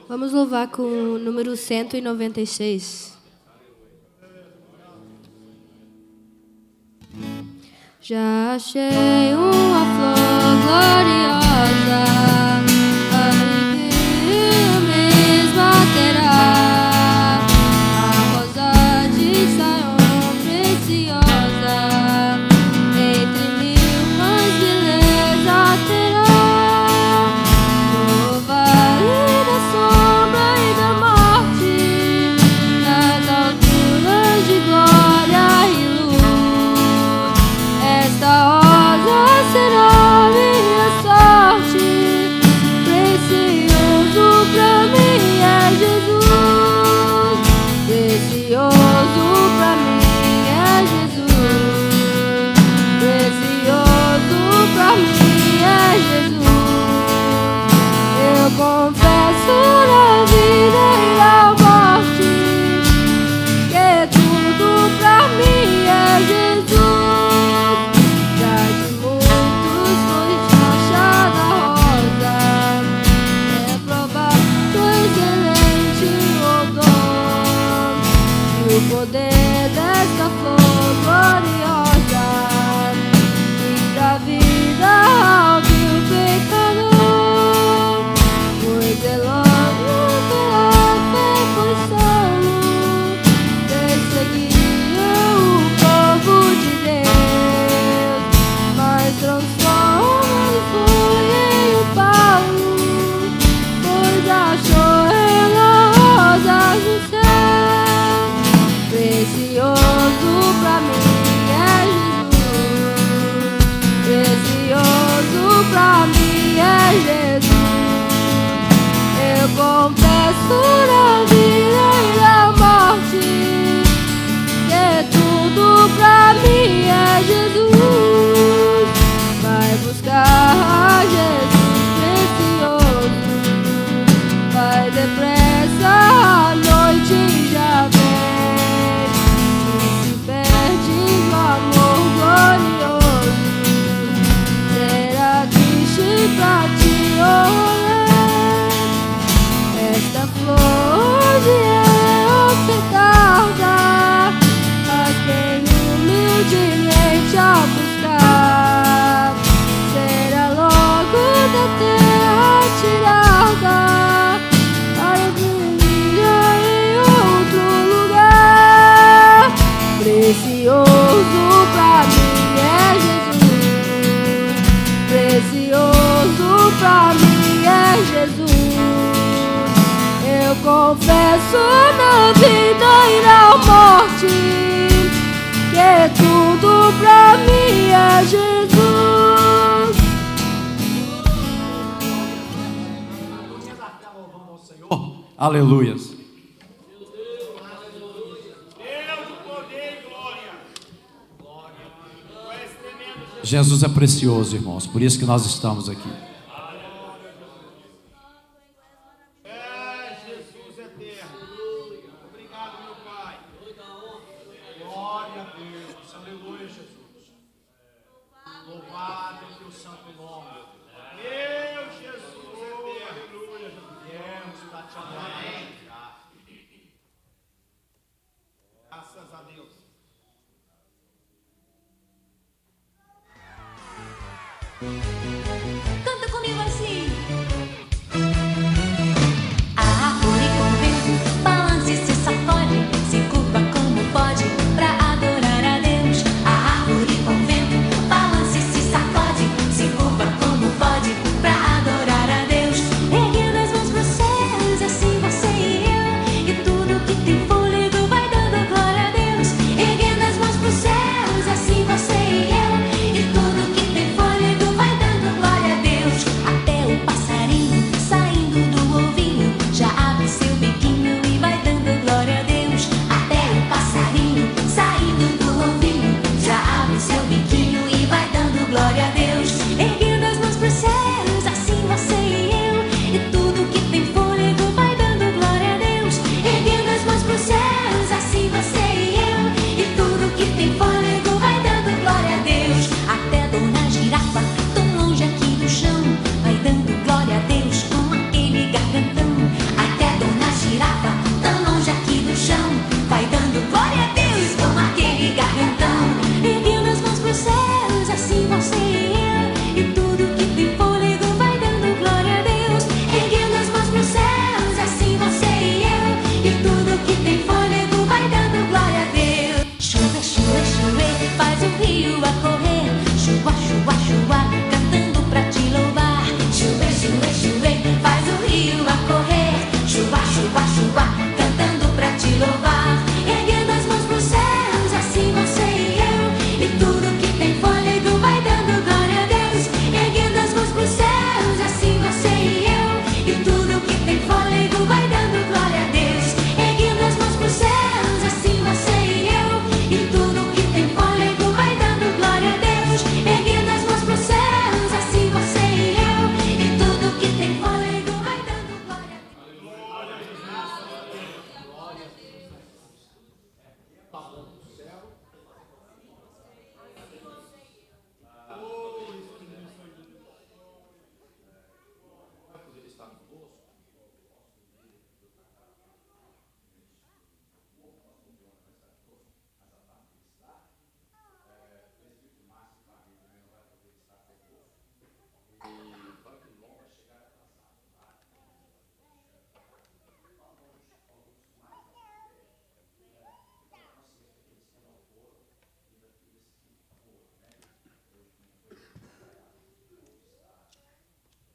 Vamos louvar com o número 196. Já achei uma flor gloriosa, a mesma terá, a rosa de Sion preciosa, entre mil mais beleza terá, no vale da sombra e da morte, nas alturas de glória e luz, esta rosa será minha sorte, precioso pra mim é Jesus, precioso pra mim é Jesus, precioso pra mim é Jesus. Eu confesso na vida e na morte que tudo pra mim é Jesus. Já de muitos foi manchada a rosa, é provado excelente odor, e o poder desta flor gloriosa que dá vida ao vil pecador, pois elogio pela fé foi solo, perseguia o povo de Deus, mas transforma-lhe foi em um Paulo, pois achou ela rosas no céu, precioso pra mim é Jesus, precioso pra mim é Jesus. Eu confesso na vida e na morte que tudo pra mim é Jesus. Vai buscar a Jesus precioso, vai depressa, a noite já vem, e se perde no amor glorioso, será triste pra ti olhar. Esta flor é ofertada a quem humildemente a buscar, será logo da terra tirada para brilhar em outro lugar. Precioso pra mim é Jesus, precioso pra mim é Jesus. Eu confesso na vida e na morte que tudo pra mim é Jesus. Aleluias. Jesus é precioso, irmãos, por isso que nós estamos aqui. Jesus eterno. Obrigado, meu Pai. Glória a Deus. Aleluia, Jesus. Louvado é o teu santo nome. Meu Jesus eterno. Aleluia, Jesus. Viemos para te adorar. Graças a Deus. Canta comigo assim. A árvore com o vento balança e se sacode, se curva como pode pra adorar a Deus. A árvore com o vento balança e se sacode, se curva como pode pra adorar a Deus. Erguendo as mãos pros céus, assim você e eu, e tudo que tem fôlego vai dando glória a Deus. Erguendo as mãos pros céus, assim você e eu, e tudo que tem fôlego vai dando glória a Deus.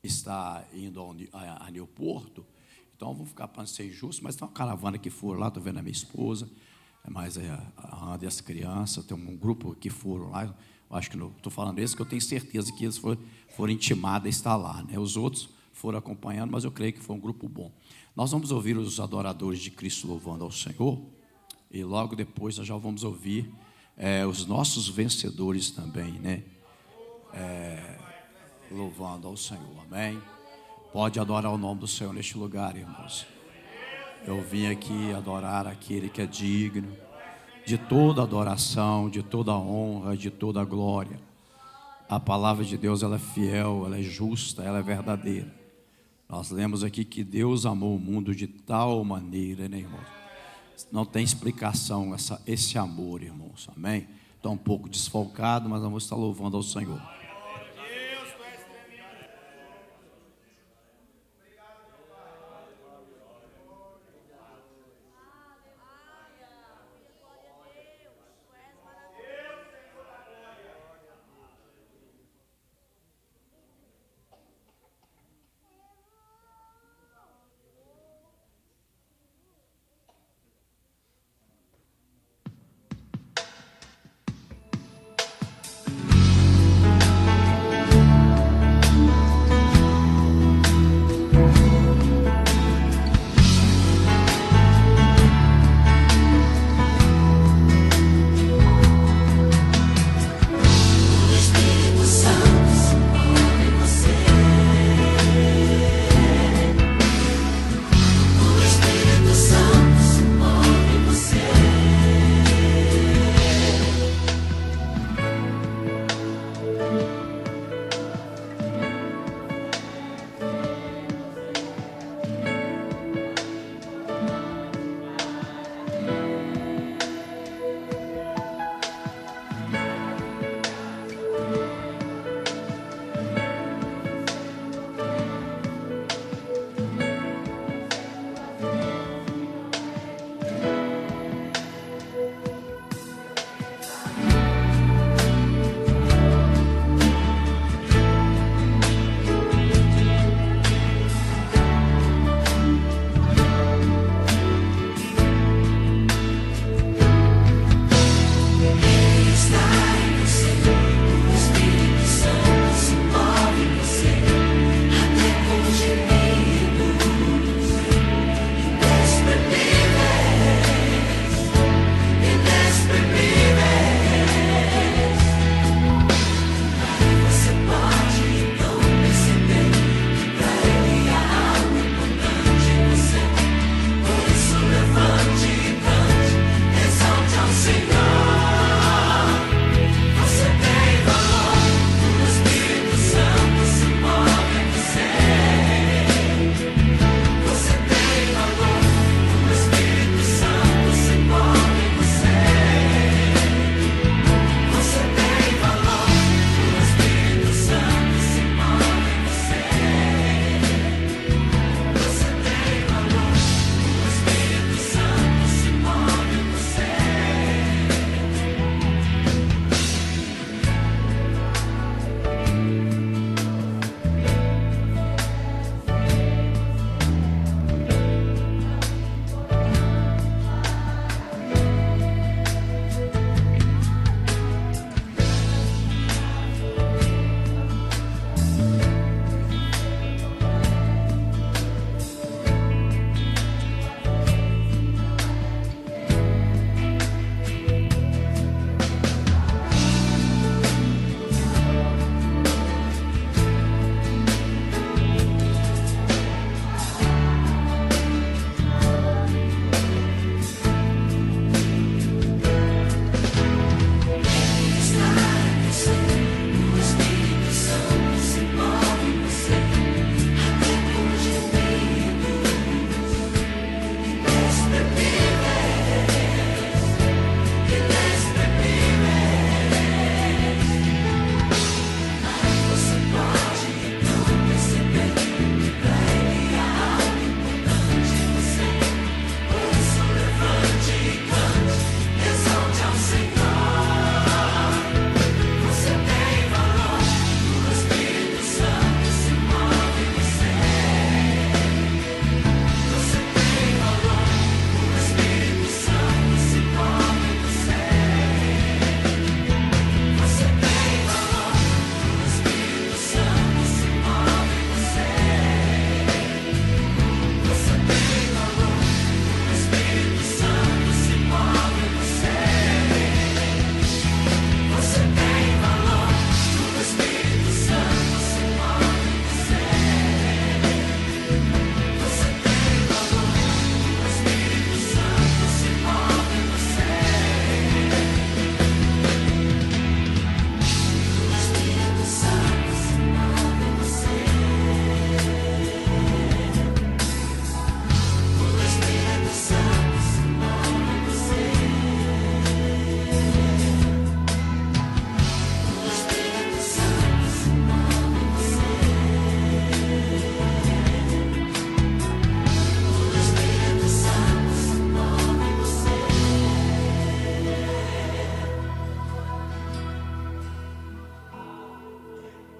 está indo a Newporto. Então, vamos ficar para não ser injusto, mas tem uma caravana que foram lá, estou vendo a minha esposa, mais a Ana e as crianças, tem um grupo que foram lá. Eu acho que estou falando isso, que eu tenho certeza que eles foram intimados a estar lá, né? Os outros foram acompanhando, mas eu creio que foi um grupo bom. Nós vamos ouvir os adoradores de Cristo louvando ao Senhor, e logo depois nós já vamos ouvir os nossos vencedores também, né? Louvando ao Senhor, amém? Pode adorar o nome do Senhor neste lugar, irmãos. Eu vim aqui adorar aquele que é digno de toda adoração, de toda honra, de toda glória. A palavra de Deus, ela é fiel, ela é justa, ela é verdadeira. Nós lemos aqui que Deus amou o mundo de tal maneira, né, irmãos? Não tem explicação esse amor, irmãos, amém? Estou um pouco desfalcado, mas vamos estar louvando ao Senhor.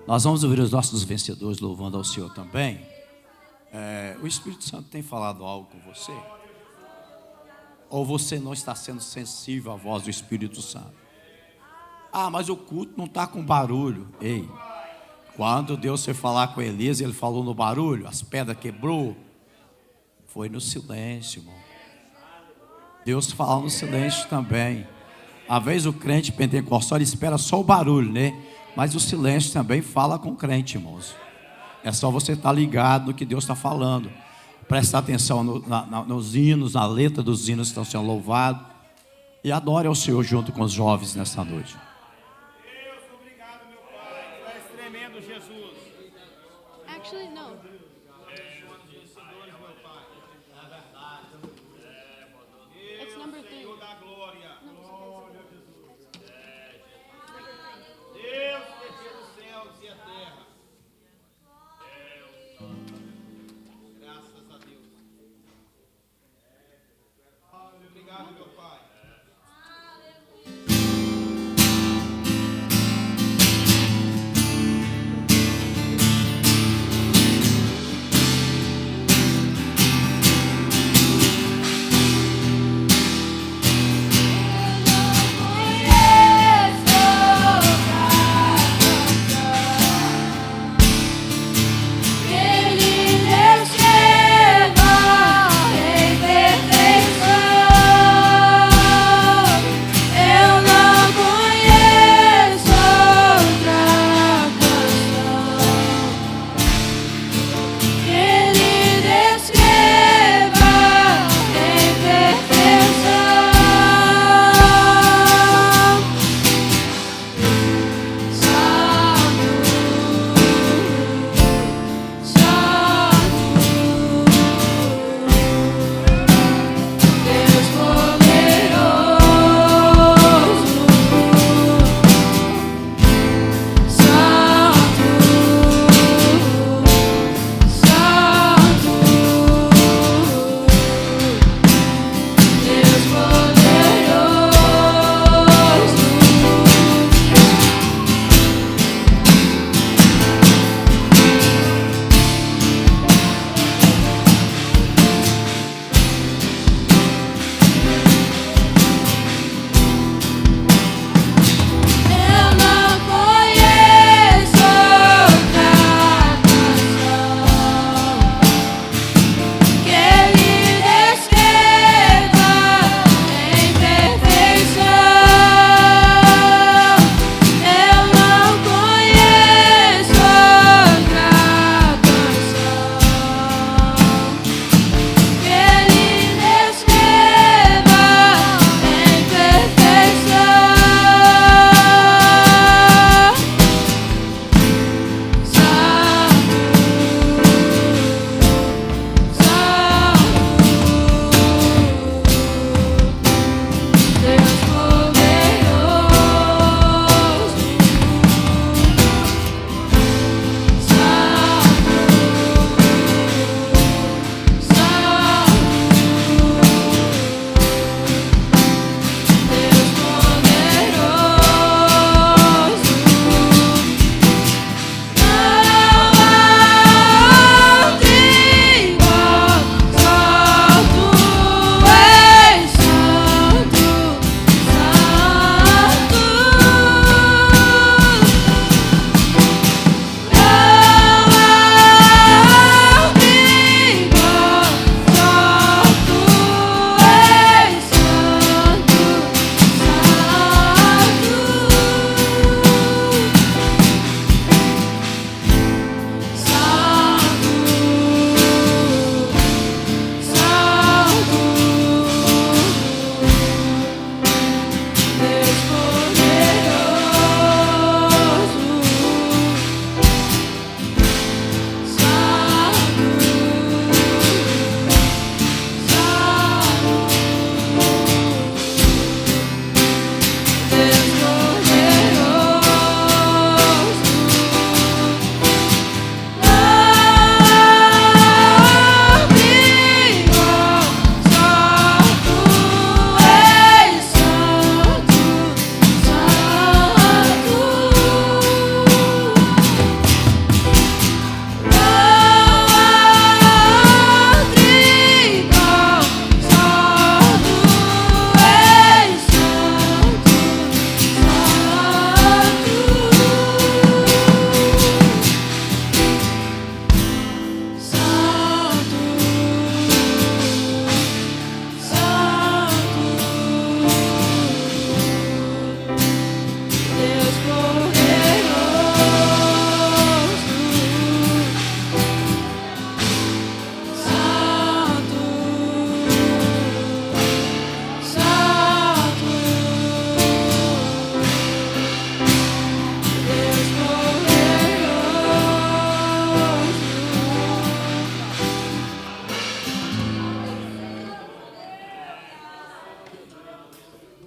Nós vamos ouvir os nossos vencedores louvando ao Senhor também. O Espírito Santo tem falado algo com você? Ou você não está sendo sensível à voz do Espírito Santo? Ah, mas o culto não está com barulho. Ei, quando Deus foi falar com Elias, ele falou no barulho, as pedras quebrou. Foi no silêncio, irmão. Deus fala no silêncio também. Às vezes o crente pentecostal ele espera só o barulho, né? Mas o silêncio também fala com o crente, irmãos. É só você estar ligado no que Deus está falando. Presta atenção nos hinos, na letra dos hinos que estão sendo louvados. E adore ao Senhor junto com os jovens nesta noite. Deus, obrigado, meu Pai. Tu és tremendo, Jesus. Actually, no. It's number 3. Da glória. Deus que fez os céus e a terra. Graças a Deus. Obrigado, meu Pai.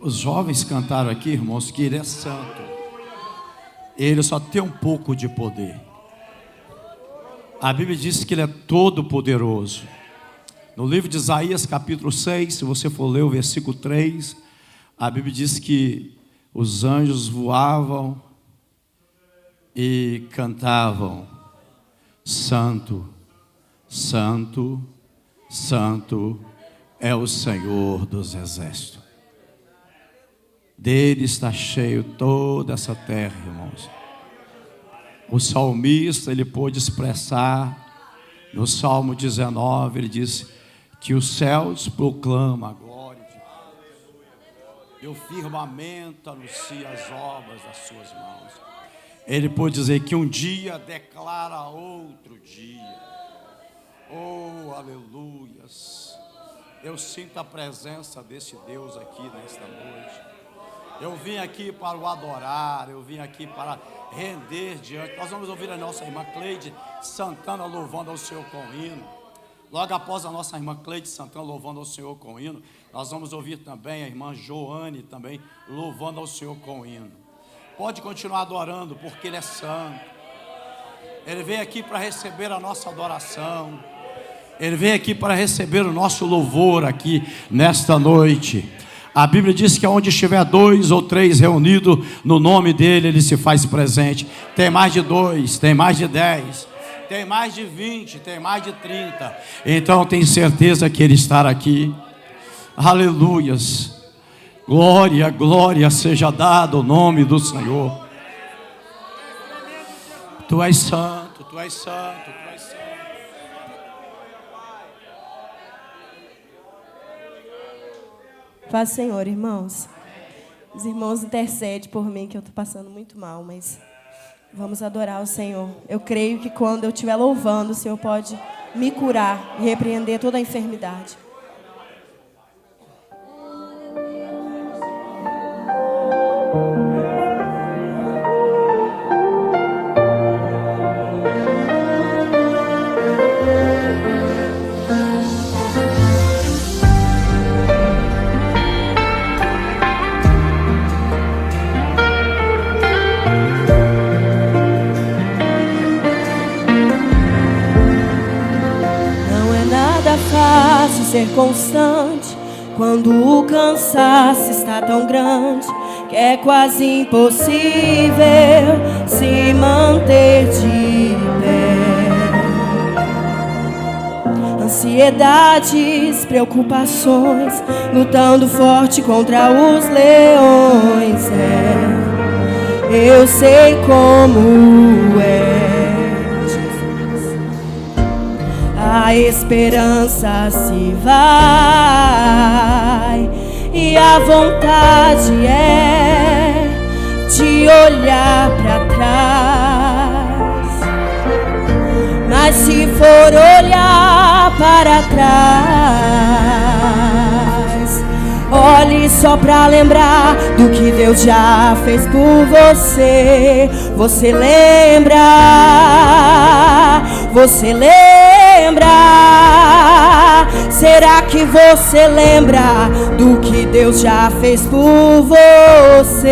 Os jovens cantaram aqui, irmãos, que Ele é santo. Ele só tem um pouco de poder. A Bíblia diz que Ele é todo poderoso. No livro de Isaías capítulo 6, se você for ler o versículo 3, a Bíblia diz que os anjos voavam e cantavam: Santo, Santo, Santo é o Senhor dos exércitos. Dele está cheio toda essa terra, irmãos. O salmista, ele pôde expressar no Salmo 19, ele disse que os céus proclamam a glória de Deus e o firmamento anuncia as obras das suas mãos. Ele pôde dizer que um dia declara outro dia. Oh, aleluias. Eu sinto a presença desse Deus aqui nesta noite. Eu vim aqui para o adorar, eu vim aqui para render diante. Nós vamos ouvir a nossa irmã Cleide Santana louvando ao Senhor com hino. Logo após a nossa irmã Cleide Santana louvando ao Senhor com hino, nós vamos ouvir também a irmã Joane também louvando ao Senhor com hino. Pode continuar adorando, porque Ele é santo. Ele veio aqui para receber a nossa adoração. Ele veio aqui para receber o nosso louvor aqui nesta noite. A Bíblia diz que onde estiver 2 ou 3 reunidos no nome dEle, Ele se faz presente. Tem mais de 2, tem mais de 10, tem mais de 20, tem mais de 30. Então tem certeza que Ele está aqui. Aleluias. Glória, glória seja dada ao nome do Senhor. Tu és santo, Tu és santo, Tu és santo. Paz, Senhor, irmãos. Os irmãos intercedem por mim, que eu estou passando muito mal, mas vamos adorar o Senhor. Eu creio que quando eu estiver louvando, o Senhor pode me curar e repreender toda a enfermidade. Ser constante quando o cansaço está tão grande que é quase impossível se manter de pé. Ansiedades, preocupações, lutando forte contra os leões. Eu sei como é. A esperança se vai e a vontade é de olhar para trás. Mas se for olhar para trás, olhe só para lembrar do que Deus já fez por você. Você lembra? Você lembra? Será que você lembra do que Deus já fez por você?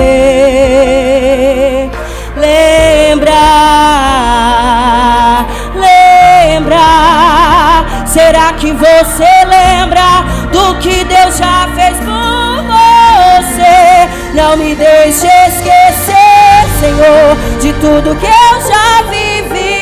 Lembra? Lembra? Será que você lembra do que Deus já fez por você? Não me deixe esquecer, Senhor, de tudo que eu já vivi.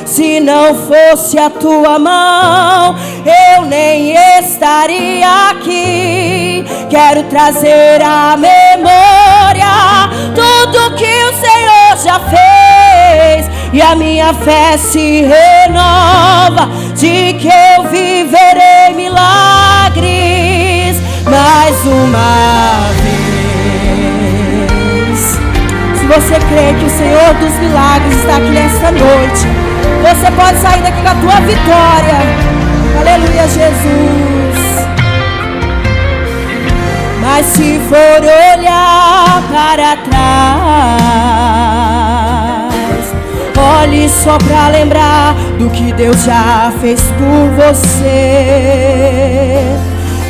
Se não fosse a tua mão, eu nem estaria aqui. Quero trazer à memória tudo que o Senhor já fez, e a minha fé se renova de que eu viverei milagres mais uma vez. Se você crê que o Senhor dos milagres está aqui nesta noite, você pode sair daqui com a tua vitória. Aleluia, Jesus. Mas se for olhar para trás, olhe só para lembrar do que Deus já fez por você.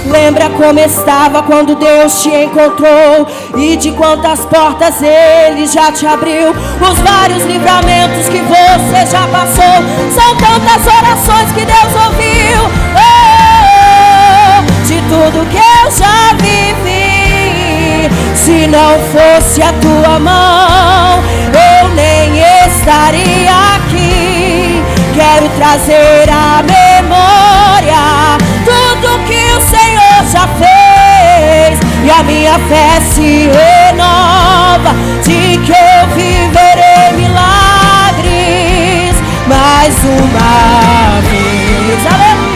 Lembra como estava quando Deus te encontrou e de quantas portas Ele já te abriu. Os vários livramentos que você já passou. São tantas orações que Deus ouviu. De tudo que eu já vivi, se não fosse a tua mão, eu nem estaria aqui. Quero trazer à memória tudo que o Senhor já fez, e a minha fé se renova de que eu viverei milagres mais uma vez. Aleluia.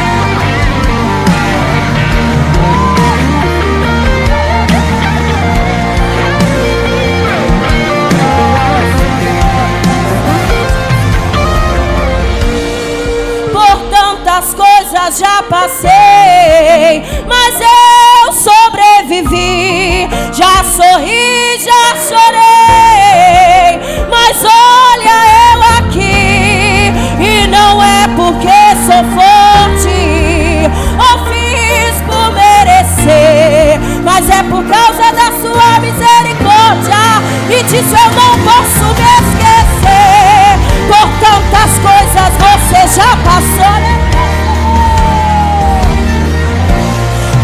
As coisas já passei, mas eu sobrevivi. Já sorri, já chorei, mas olha eu aqui. E não é porque sou forte ou fiz por merecer, mas é por causa da sua misericórdia, e disso eu não posso me esquecer. Por tantas coisas você já passou, né?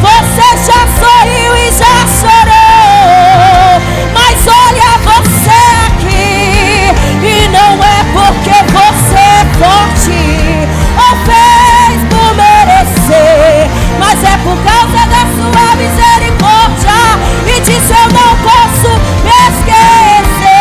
Você já sorriu e já chorou, mas olha você aqui. E não é porque você é forte ou fez por merecer, mas é por causa da sua misericórdia, e disso eu não posso me esquecer.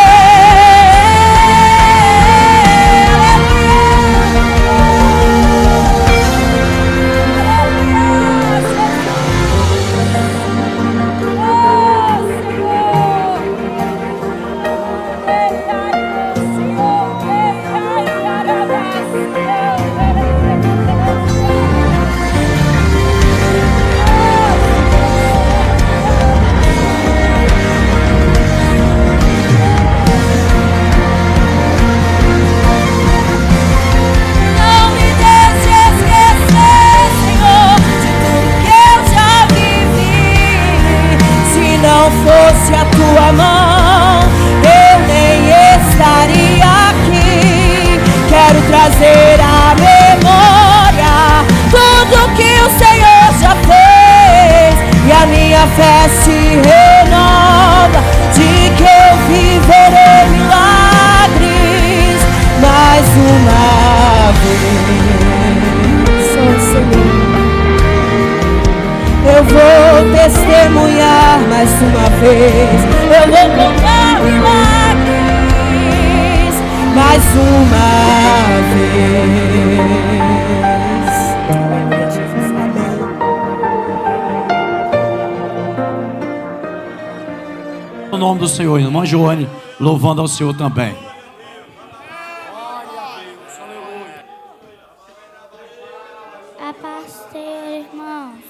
Fosse a tua mão, eu nem estaria aqui. Quero trazer à memória tudo que o Senhor já fez, e a minha fé se renova de que eu viverei milagres mais uma vez. Só o Senhor. Eu vou testemunhar mais uma vez. Eu vou contar milagres mais uma vez. Aleluia, Jesus. Amém. O nome do Senhor, irmã Joane, louvando ao Senhor também. A paz do Senhor, irmãos.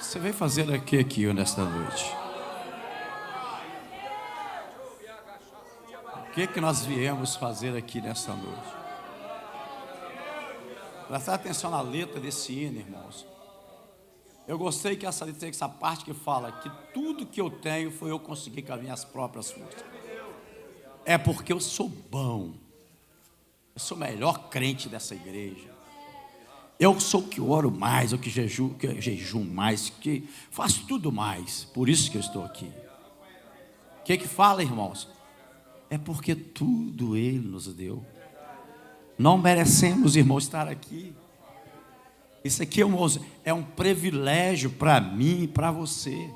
Você veio fazer aqui nesta noite? O que nós viemos fazer aqui nesta noite? Prestar atenção na letra desse hino, irmãos. Eu gostei que essa parte que fala que tudo que eu tenho foi eu conseguir com as minhas próprias forças. É porque eu sou bom. Eu sou o melhor crente dessa igreja. Eu sou o que oro mais, o que jejum mais, que faço tudo mais. Por isso que eu estou aqui. O que fala, irmãos? É porque tudo Ele nos deu. Não merecemos, irmãos, estar aqui. Isso aqui, irmãos, é um privilégio para mim e para você.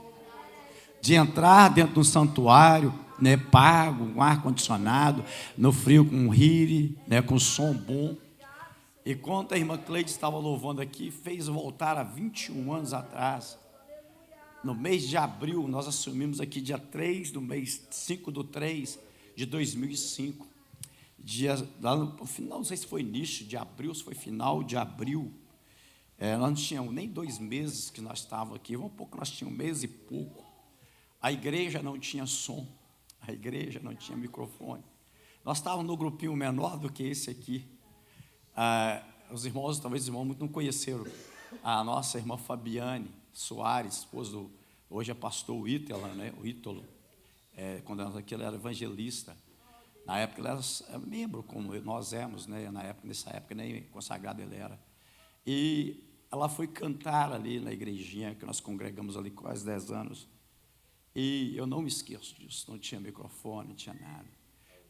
De entrar dentro do santuário, né, pago, com ar-condicionado, no frio com um hiri, né, com som bom. E quando a irmã Cleide estava louvando aqui, fez voltar há 21 anos atrás. No mês de abril, nós assumimos aqui dia 3 do mês 5/3 de 2005. Lá no final, não sei se foi início de abril, se foi final de abril. Nós não tínhamos nem 2 meses que nós estávamos aqui, um pouco nós tínhamos 1 mês e pouco. A igreja não tinha som, a igreja não tinha microfone. Nós estávamos no grupinho menor do que esse aqui. Os irmãos, talvez os irmãos não conheceram a nossa irmã Fabiane Soares, esposa do, hoje é pastor Ítalo, né? O Ítalo. Quando ela era evangelista. Na época ela era membro, como nós éramos, né? Nessa época nem consagrado ele era. E ela foi cantar ali na igrejinha, que nós congregamos ali quase 10 anos. E eu não me esqueço disso, não tinha microfone, não tinha nada.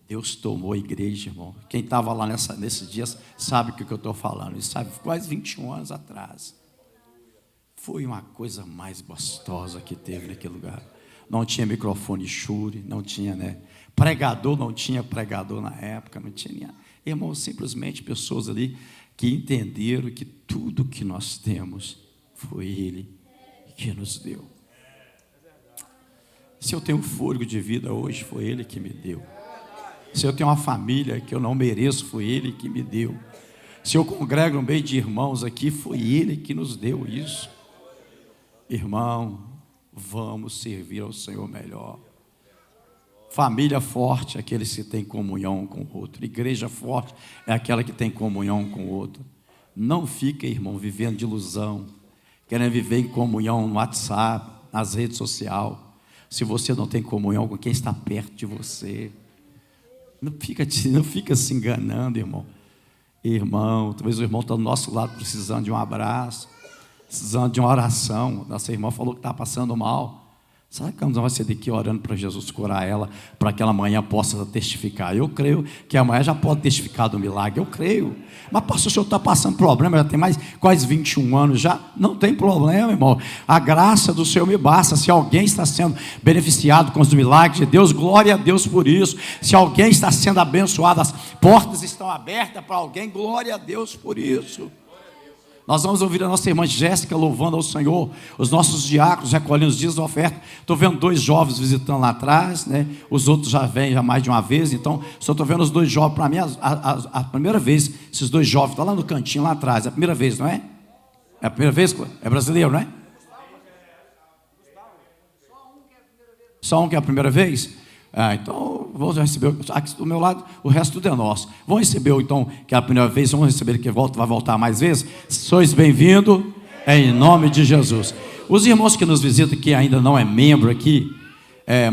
Deus tomou a igreja, irmão. Quem estava lá nesses dias sabe o que eu estou falando. E sabe, quase 21 anos atrás. Foi uma coisa mais gostosa que teve naquele lugar. Não tinha microfone Shure, não tinha, né? Pregador, não tinha pregador na época, não tinha. Irmãos, simplesmente pessoas ali que entenderam que tudo que nós temos foi Ele que nos deu. Se eu tenho fôlego de vida hoje, foi Ele que me deu. Se eu tenho uma família que eu não mereço, foi Ele que me deu. Se eu congrego no meio de irmãos aqui, foi Ele que nos deu isso. Irmão, vamos servir ao Senhor melhor. Família forte é aquele que tem comunhão com o outro. Igreja forte é aquela que tem comunhão com o outro. Não fica, irmão, vivendo de ilusão, querendo viver em comunhão no WhatsApp, nas redes sociais, se você não tem comunhão com quem está perto de você. Não fica se enganando, irmão. Irmão, talvez o irmão está do nosso lado precisando de um abraço, precisando de uma oração. Nossa irmã falou que está passando mal. Sabe que nós vamos ser daqui orando para Jesus curar ela, para que ela amanhã possa testificar? Eu creio que amanhã já pode testificar do milagre, eu creio. Mas pastor, o senhor está passando problema, já tem mais quase 21 anos já. Não tem problema, irmão. A graça do Senhor me basta. Se alguém está sendo beneficiado com os milagres de Deus, glória a Deus por isso. Se alguém está sendo abençoado, as portas estão abertas para alguém, glória a Deus por isso. Nós vamos ouvir a nossa irmã Jéssica louvando ao Senhor, os nossos diáconos recolhendo os dias da oferta. Estou vendo 2 jovens visitando lá atrás, né? Os outros já vêm já mais de uma vez, então só estou vendo os 2 jovens. Para mim, a primeira vez, esses 2 jovens estão lá no cantinho, lá atrás, é a primeira vez, não é? É a primeira vez? É brasileiro, não é? Só um que é a primeira vez? Então, vamos receber, aqui do meu lado, o resto tudo é nosso. Vão receber, então, que é a primeira vez, vamos receber que vai voltar mais vezes. Sois bem-vindos, em nome de Jesus. Os irmãos que nos visitam, que ainda não é membro aqui,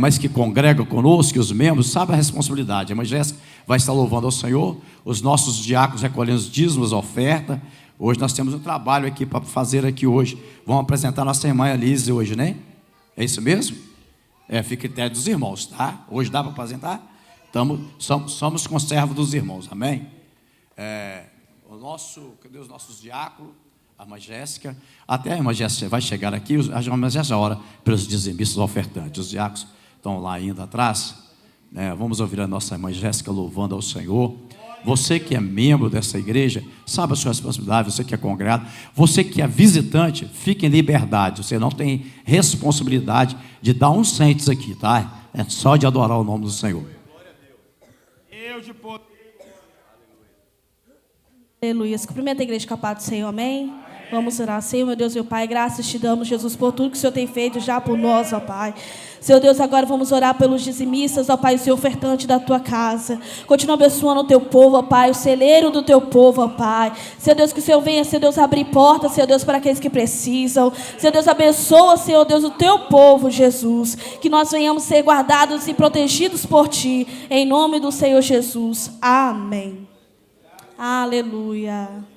mas que congregam conosco, os membros, sabem a responsabilidade. A irmã Jéssica vai estar louvando ao Senhor, os nossos diáconos recolhendo os dízimos, a oferta. Hoje nós temos um trabalho aqui para fazer aqui hoje. Vamos apresentar a nossa irmã Elise hoje, né? É isso mesmo? Fica a critério dos irmãos, tá? Hoje dá para apresentar? Somos conservos dos irmãos, amém? Cadê os nossos diáconos? A irmã Jéssica. Até a irmã Jéssica vai chegar aqui, a irmã Jéssica ora pelos dizimistas ofertantes. Os diáconos estão lá ainda atrás. Vamos ouvir a nossa irmã Jéssica louvando ao Senhor. Você que é membro dessa igreja, sabe a sua responsabilidade. Você que é congregado, você que é visitante, fique em liberdade. Você não tem responsabilidade de dar uns centes aqui, tá? É só de adorar o nome do Senhor. Aleluia. Cumprimenta a igreja com a paz do Senhor, amém? Vamos orar. Senhor, meu Deus, meu Pai, graças te damos, Jesus, por tudo que o Senhor tem feito já por nós, ó Pai. Senhor Deus, agora vamos orar pelos dizimistas, ó Pai, o Senhor ofertante da tua casa. Continua abençoando o teu povo, ó Pai, o celeiro do teu povo, ó Pai. Senhor Deus, que o Senhor venha, Senhor Deus, abrir portas, Senhor Deus, para aqueles que precisam. Senhor Deus, abençoa, Senhor Deus, o teu povo, Jesus. Que nós venhamos ser guardados e protegidos por ti, em nome do Senhor Jesus. Amém. Aleluia.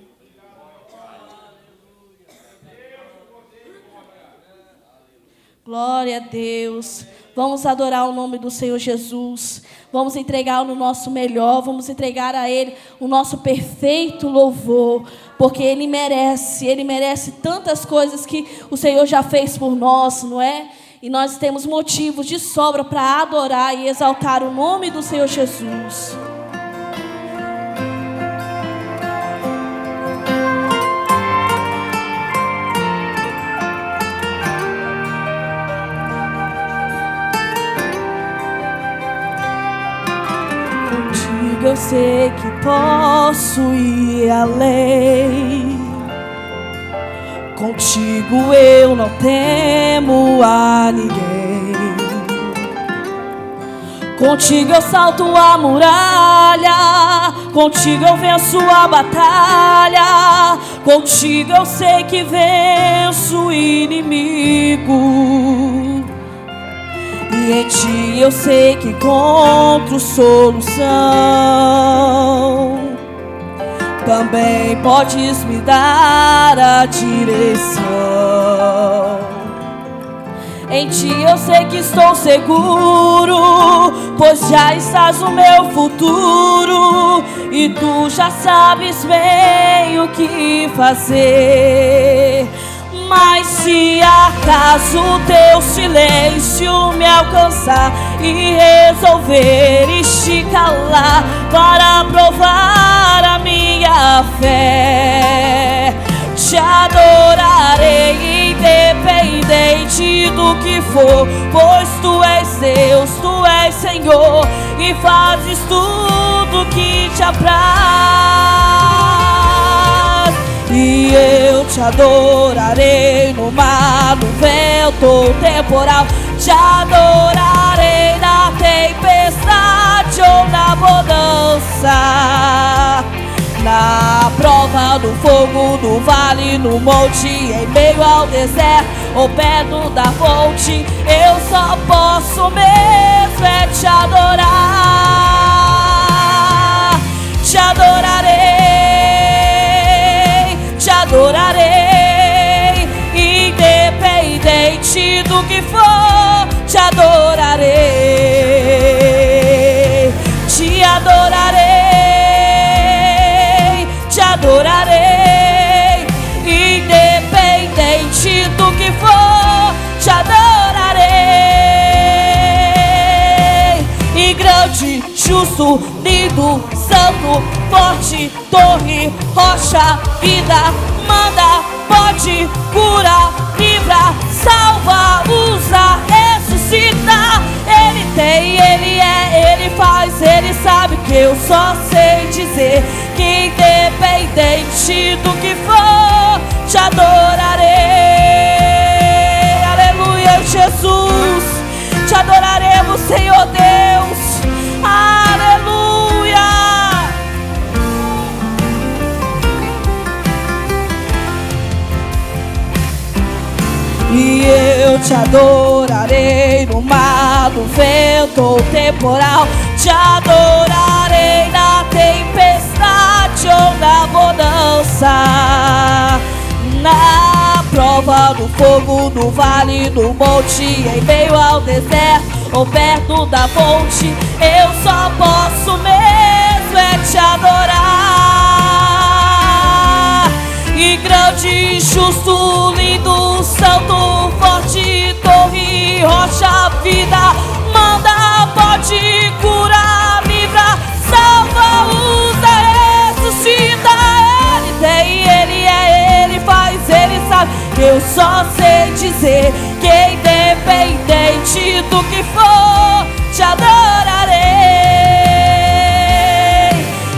Glória a Deus. Vamos adorar o nome do Senhor Jesus. Vamos entregar o nosso melhor. Vamos entregar a Ele o nosso perfeito louvor. Porque Ele merece tantas coisas que o Senhor já fez por nós, não é? E nós temos motivos de sobra para adorar e exaltar o nome do Senhor Jesus. Eu sei que posso ir além. Contigo eu não temo a ninguém. Contigo eu salto a muralha. Contigo eu venço a batalha. Contigo eu sei que venço o inimigo. E em ti eu sei que encontro solução. Também podes me dar a direção. Em ti eu sei que estou seguro, pois já estás no meu futuro. E tu já sabes bem o que fazer. Mas se acaso o teu silêncio me alcançar e resolver te calar para provar a minha fé, te adorarei independente do que for, pois tu és Deus, tu és Senhor e fazes tudo que te apraz. E eu te adorarei no mar, no vento ou temporal. Te adorarei na tempestade ou na bonança. Na prova do fogo, no vale, no monte, em meio ao deserto ou perto da fonte. Eu só posso mesmo é te adorar. Te adorarei. Te adorarei, independente do que for, te adorarei, te adorarei, te adorarei, independente do que for, te adorarei. E grande, justo, lindo, santo, forte, torre, rocha, vida, manda, pode, cura, livra, salva, usa, ressuscita. Ele tem, ele é, ele faz, ele sabe, que eu só sei dizer que independente do que for, te adorarei. Aleluia, Jesus, te adoraremos, Senhor Deus. Aleluia. E eu te adorarei no mar, no vento ou temporal. Te adorarei na tempestade ou na bonança. Na prova do fogo, no vale, no monte, em meio ao deserto ou perto da fonte. Eu só posso mesmo é te adorar. E grande, justo, lindo, santo, forte, torre, rocha, vida, manda, pode, cura, livra, salva, usa, ressuscita. Ele tem, ele é, ele faz, ele sabe. Eu só sei dizer que independente do que for, te adorarei.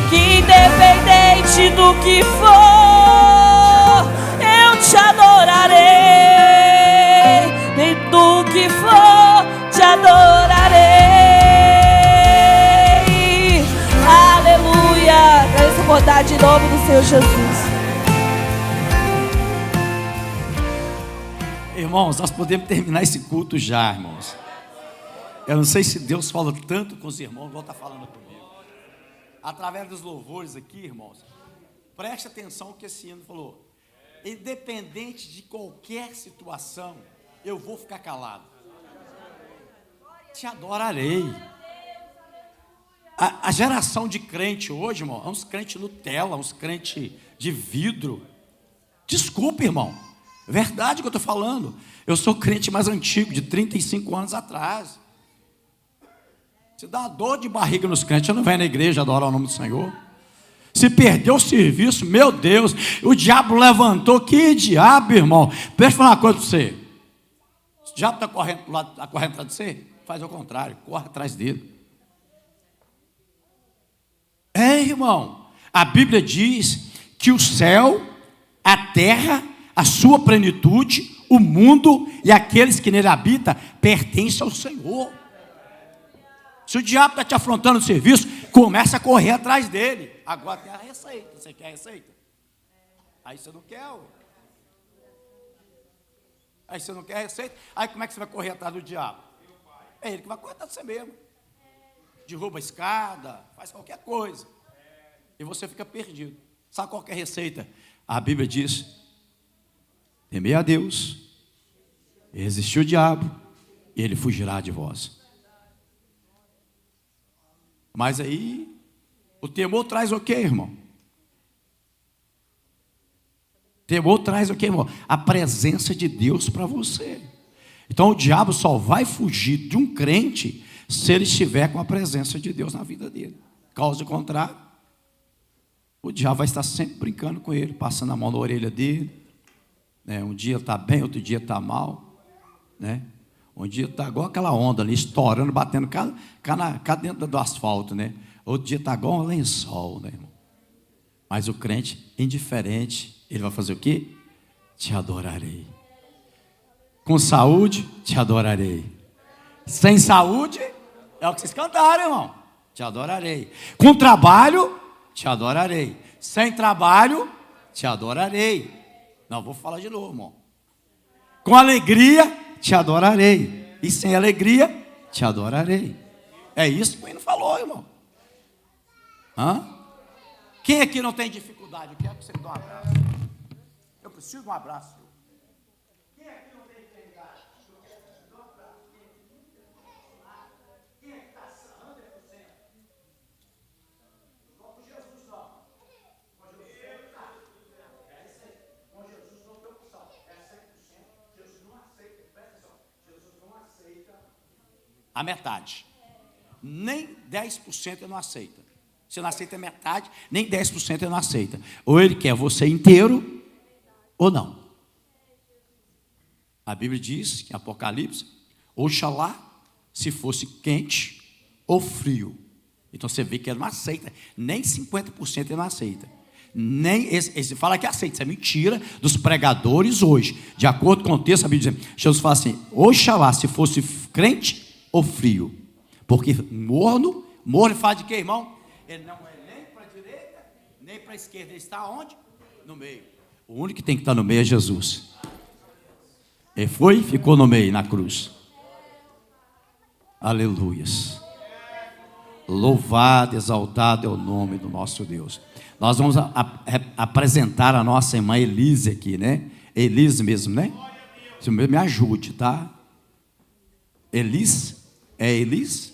Que independente do que for, eu adorarei, nem do que for te adorarei. Aleluia. Agradeço a bondade em nome do Senhor Jesus. Irmãos, nós podemos terminar esse culto já, irmãos. Eu não sei se Deus fala tanto com os irmãos, igual está falando comigo. Através dos louvores aqui, irmãos, preste atenção no que esse hino falou. Independente de qualquer situação, eu vou ficar calado. Te adorarei. A geração de crente hoje, irmão, é uns crentes Nutella, uns crentes de vidro. Desculpe, irmão. Verdade que eu estou falando. Eu sou crente mais antigo, de 35 anos atrás. Se dá uma dor de barriga nos crentes, eu não venho na igreja adorar o nome do Senhor. Se perdeu o serviço, meu Deus, o diabo levantou. Que diabo, irmão? Deixa eu falar uma coisa para você. O diabo está correndo atrás de você? Faz ao contrário, corre atrás dele. Irmão, a Bíblia diz que o céu, a terra, a sua plenitude, o mundo e aqueles que nele habitam pertencem ao Senhor. Se o diabo está te afrontando no serviço, começa a correr atrás dele. Agora tem a receita. Você quer a receita? Aí você não quer. Aí você não quer a receita. Aí como é que você vai correr atrás do diabo? É ele que vai correr atrás de você mesmo. Derruba a escada, faz qualquer coisa. E você fica perdido. Sabe qual que é a receita? A Bíblia diz: temei a Deus, resistiu o diabo, e ele fugirá de vós. Mas aí, o temor traz o quê, irmão? Temor traz o quê, irmão? A presença de Deus para você. Então o diabo só vai fugir de um crente se ele estiver com a presença de Deus na vida dele. Caso contrário, o diabo vai estar sempre brincando com ele, passando a mão na orelha dele. Um dia está bem, outro dia está mal. Um dia está igual aquela onda ali, estourando, batendo cá dentro do asfalto. Outro dia está igual um lençol, irmão? Mas o crente, indiferente, ele vai fazer o quê? Te adorarei. Com saúde, te adorarei. Sem saúde, é o que vocês cantaram, irmão. Te adorarei. Com trabalho, te adorarei. Sem trabalho, te adorarei. Não, vou falar de novo, irmão. Com alegria, te adorarei. E sem alegria, te adorarei. É isso que o hino falou, irmão. Quem aqui não tem dificuldade? Eu quero que você me dê um abraço. Eu preciso de um abraço. Quem aqui não tem dificuldade? Eu quero que você me dê um abraço. Quem é que está 100%? Não com Jesus, não. Com Jesus não está. É isso aí. Com Jesus não tem opção. É 100%. Jesus não aceita. Presta atenção. Jesus não aceita a metade. Nem 10% ele não aceita. Se não aceita metade, nem 10% ele não aceita. Ou ele quer você inteiro, ou não. A Bíblia diz, em Apocalipse, oxalá se fosse quente ou frio. Então você vê que ele não aceita, nem 50% ele não aceita. Nem esse fala que aceita, isso é mentira dos pregadores hoje. De acordo com o texto, a Bíblia diz, Jesus fala assim, oxalá se fosse quente ou frio. Porque morno ele fala de quê, irmão? Ele não é nem para a direita, nem para a esquerda. Ele está onde? No meio. O único que tem que estar no meio é Jesus. Ele foi e ficou no meio, na cruz. Aleluias. Louvado, exaltado é o nome do nosso Deus. Nós vamos apresentar a nossa irmã Elise aqui, Elise mesmo, Se me ajude, tá? Elise? É Elise?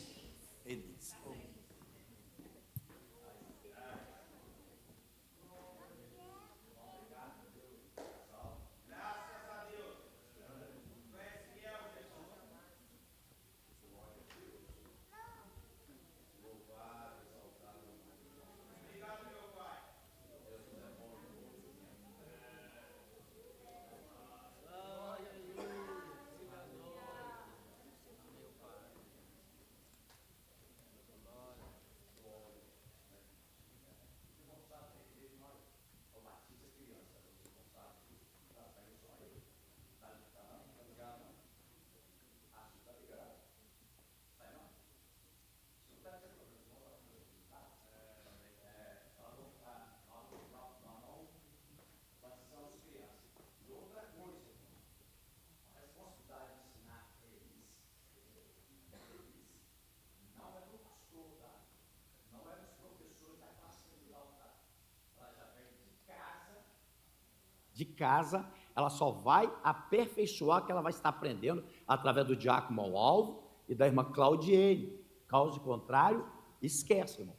de casa, ela só vai aperfeiçoar o que ela vai estar aprendendo através do diácono Alvo e da irmã Claudiene. Caso contrário, esquece, irmão.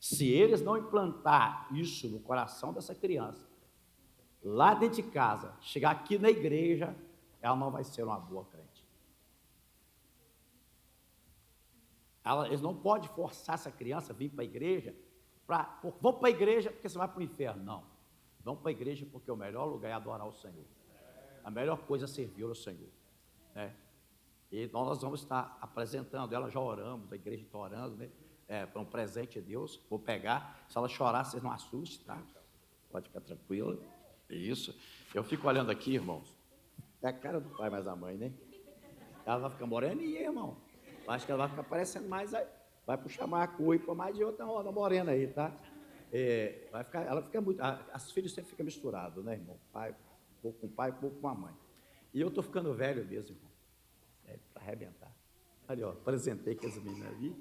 Se eles não implantar isso no coração dessa criança, lá dentro de casa, chegar aqui na igreja, ela não vai ser uma boa crente. Eles não podem forçar essa criança a vir para a igreja, vamos para a igreja porque você vai para o inferno. Não, vamos para a igreja porque o melhor lugar é adorar o Senhor. A melhor coisa é servir ao Senhor, né? E nós vamos estar apresentando ela, já oramos, a igreja está orando, né? Para um presente de Deus, vou pegar, se ela chorar, vocês não assustem, tá? Pode ficar tranquila, isso. Eu fico olhando aqui, irmãos, é a cara do pai mais a mãe, né? Ela vai ficar moreninha, irmão. Acho que ela vai ficar parecendo mais, vai puxar mais a cor e pôr mais de outra morena aí, tá? Vai ficar, ela fica muito, as filhas sempre ficam misturadas, né, irmão? Pai, pouco com o pai, pouco com a mãe. E eu estou ficando velho mesmo, irmão. Para arrebentar. Ali, ó, apresentei com as meninas ali,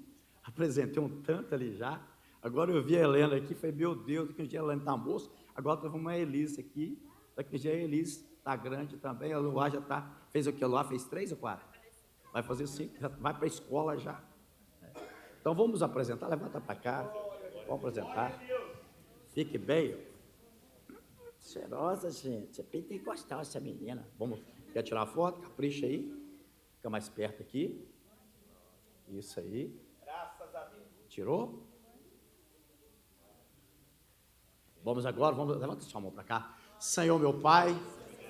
apresentei um tanto ali já. Agora eu vi a Helena aqui, falei, meu Deus, daqui um dia a Helena está moça, agora teve uma Elise aqui, daqui um dia a Elise está grande também, a Luá já está, fez o que? A Luá fez 3 ou 4? Vai fazer 5, já vai para a escola já. Então vamos apresentar, levanta para cá, vamos apresentar. Fique bem. Cheirosa, gente, você tem que gostar dessa menina. Vamos, quer tirar uma foto? Capricha aí. Fica mais perto aqui. Isso aí. Graças a Deus. Tirou? Vamos agora, levanta sua mão para cá. Senhor, meu Pai,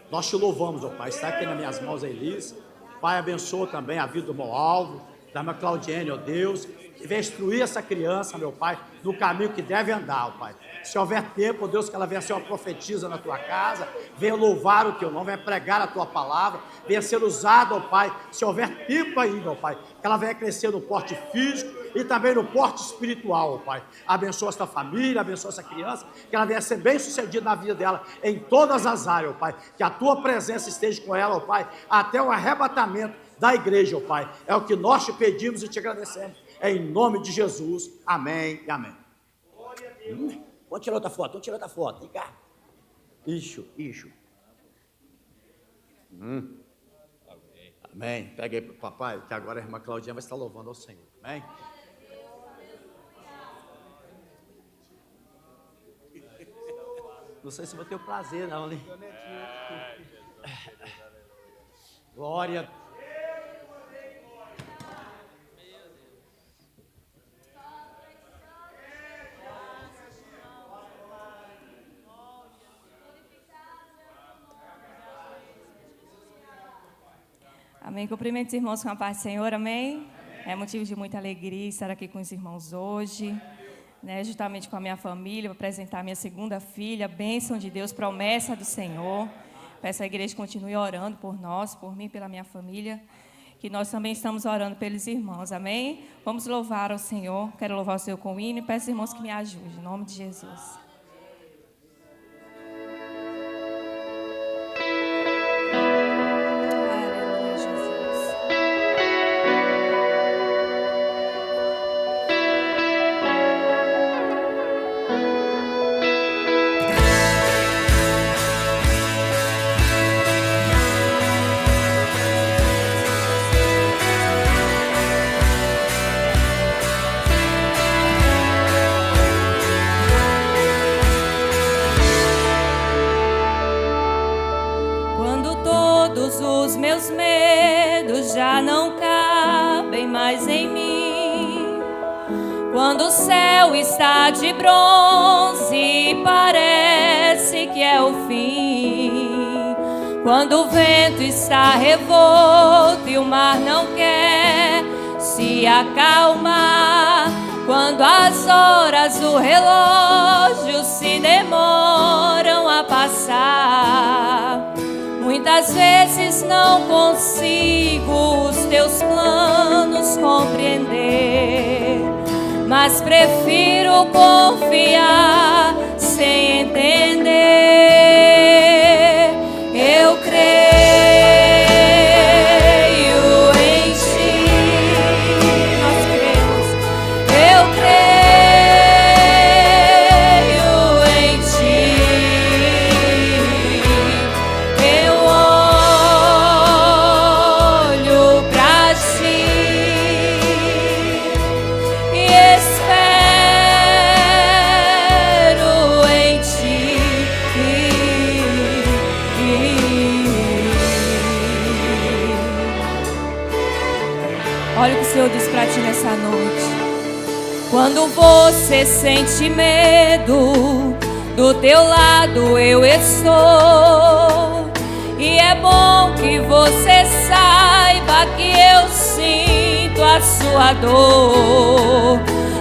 nós te louvamos, ó Pai. Está aqui nas minhas mãos a Elise. Pai, abençoa também a vida do meu alvo, da minha Claudiene, ó Deus. Que venha instruir essa criança, meu Pai, no caminho que deve andar, ó Pai. Se houver tempo, ó Deus, que ela venha ser uma profetisa na tua casa, venha louvar o teu nome, venha pregar a tua palavra, venha ser usada, ó Pai, se houver tempo ainda, ó Pai, que ela venha crescer no porte físico e também no porte espiritual, ó Pai. Abençoa esta família, abençoa essa criança, que ela venha ser bem sucedida na vida dela, em todas as áreas, ó Pai, que a tua presença esteja com ela, ó Pai, até o arrebatamento da igreja, ó Pai. É o que nós te pedimos e te agradecemos. Em nome de Jesus, amém e amém. Vamos tirar outra foto, vem cá. Isso. Amém. Pega aí para o papai, que agora a irmã Claudinha vai estar louvando ao Senhor. Amém. Não sei se vou ter o prazer, não, né? Glória a Deus. Amém. Cumprimento os irmãos com a paz do Senhor, amém? É motivo de muita alegria estar aqui com os irmãos hoje, né, justamente com a minha família, para apresentar a minha segunda filha, bênção de Deus, promessa do Senhor. Peço à igreja que continue orando por nós, por mim, pela minha família, que nós também estamos orando pelos irmãos, amém? Vamos louvar ao Senhor, quero louvar o Senhor com o hino e peço aos irmãos que me ajudem, em nome de Jesus. Quando o céu está de bronze e parece que é o fim, quando o vento está revolto e o mar não quer se acalmar, quando as horas do relógio se demoram a passar, muitas vezes não consigo os teus planos compreender, mas prefiro confiar sem entender. Eu creio em ti, nós cremos. Eu creio em ti. Senhor diz para ti nessa noite. Quando você sente medo, do teu lado eu estou. E é bom que você saiba que eu sinto a sua dor.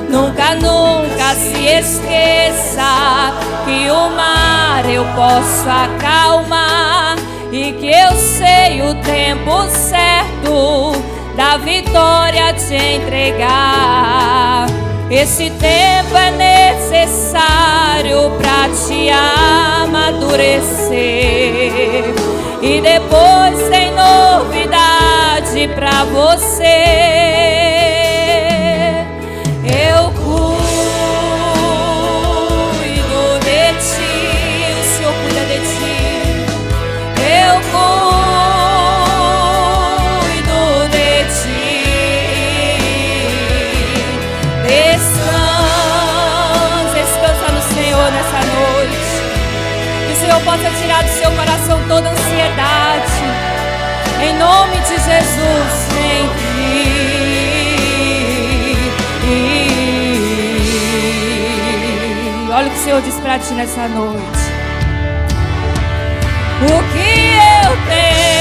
Nunca, nunca se esqueça que o mar eu posso acalmar e que eu sei o tempo certo da vitória te entregar. Esse tempo é necessário pra te amadurecer e depois tem novidade pra você. Eu cuido de ti, o Senhor cuida de ti. Eu cuido de ti. Descansa no Senhor nessa noite. Que o Senhor possa tirar do seu coração toda ansiedade. Em nome de Jesus, olha o que o Senhor diz pra ti nessa noite. O que eu tenho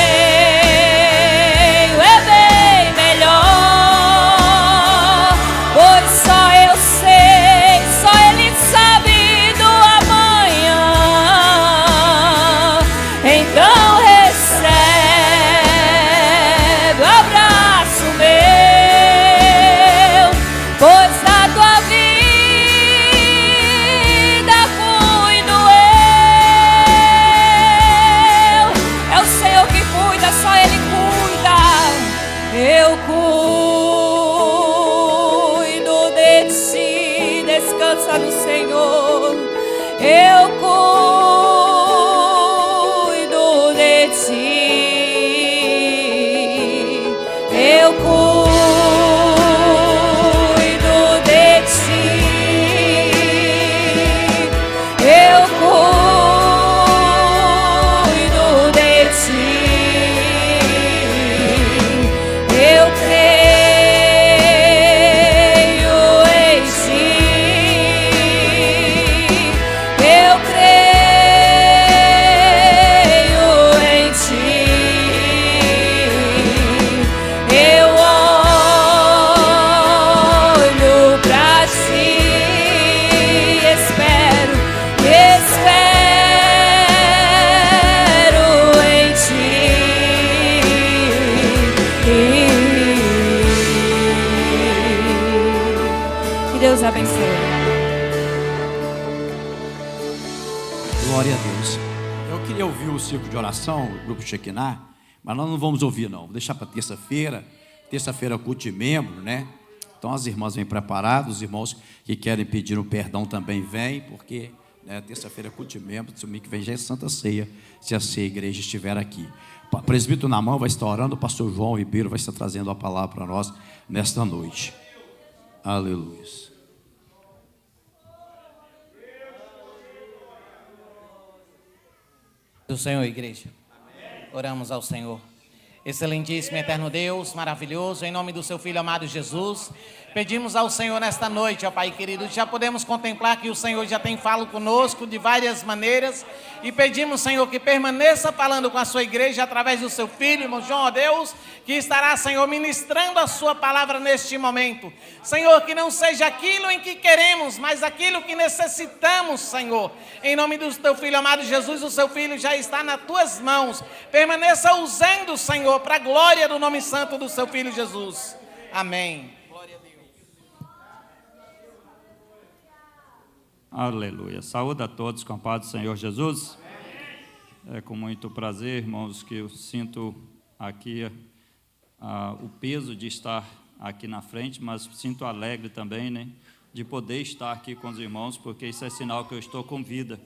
é bem melhor, pois só eu sei, só Ele sabe do amanhã. Então recebe o abraço meu, pois da tua vida cuido eu. É o Senhor que cuida, só Ele cuida. Eu cuido de ti, descansa no Senhor. Eu cuido de ti. Eu cuido de ti. Eu cuido de ti. Eu creio em ti. Eu creio em ti. Eu olho pra ti, espero em ti. Que Deus abençoe. Glória a Deus. Eu queria ouvir o círculo de oração, o grupo Shekinah, mas nós não vamos ouvir não. Vou deixar para terça-feira. Terça-feira é culto de membro, né? Então as irmãs vêm preparadas, os irmãos que querem pedir o perdão também vêm, porque terça-feira é culto de membro, domingo que vem já é Santa Ceia, se a igreja estiver aqui. O presbítero na mão vai estar orando, o pastor João Ribeiro vai estar trazendo a palavra para nós nesta noite. Aleluia. Do Senhor, igreja. Amém. Oramos ao Senhor. Excelentíssimo, eterno Deus, maravilhoso, em nome do seu Filho amado Jesus, pedimos ao Senhor nesta noite, ó Pai querido, já podemos contemplar que o Senhor já tem falado conosco de várias maneiras, e pedimos, Senhor, que permaneça falando com a sua igreja através do seu Filho, irmão João, ó Deus, que estará, Senhor, ministrando a sua palavra neste momento. Senhor, que não seja aquilo em que queremos, mas aquilo que necessitamos, Senhor. Em nome do teu Filho amado Jesus, o seu Filho já está nas tuas mãos. Permaneça usando, Senhor, para a glória do nome santo do seu Filho Jesus. Amém. Glória a Deus. Aleluia. Saúde a todos com a paz do Senhor Jesus. É com muito prazer, irmãos, que eu sinto aqui o peso de estar aqui na frente, mas sinto alegre também, né, de poder estar aqui com os irmãos, porque isso é sinal que eu estou com vida.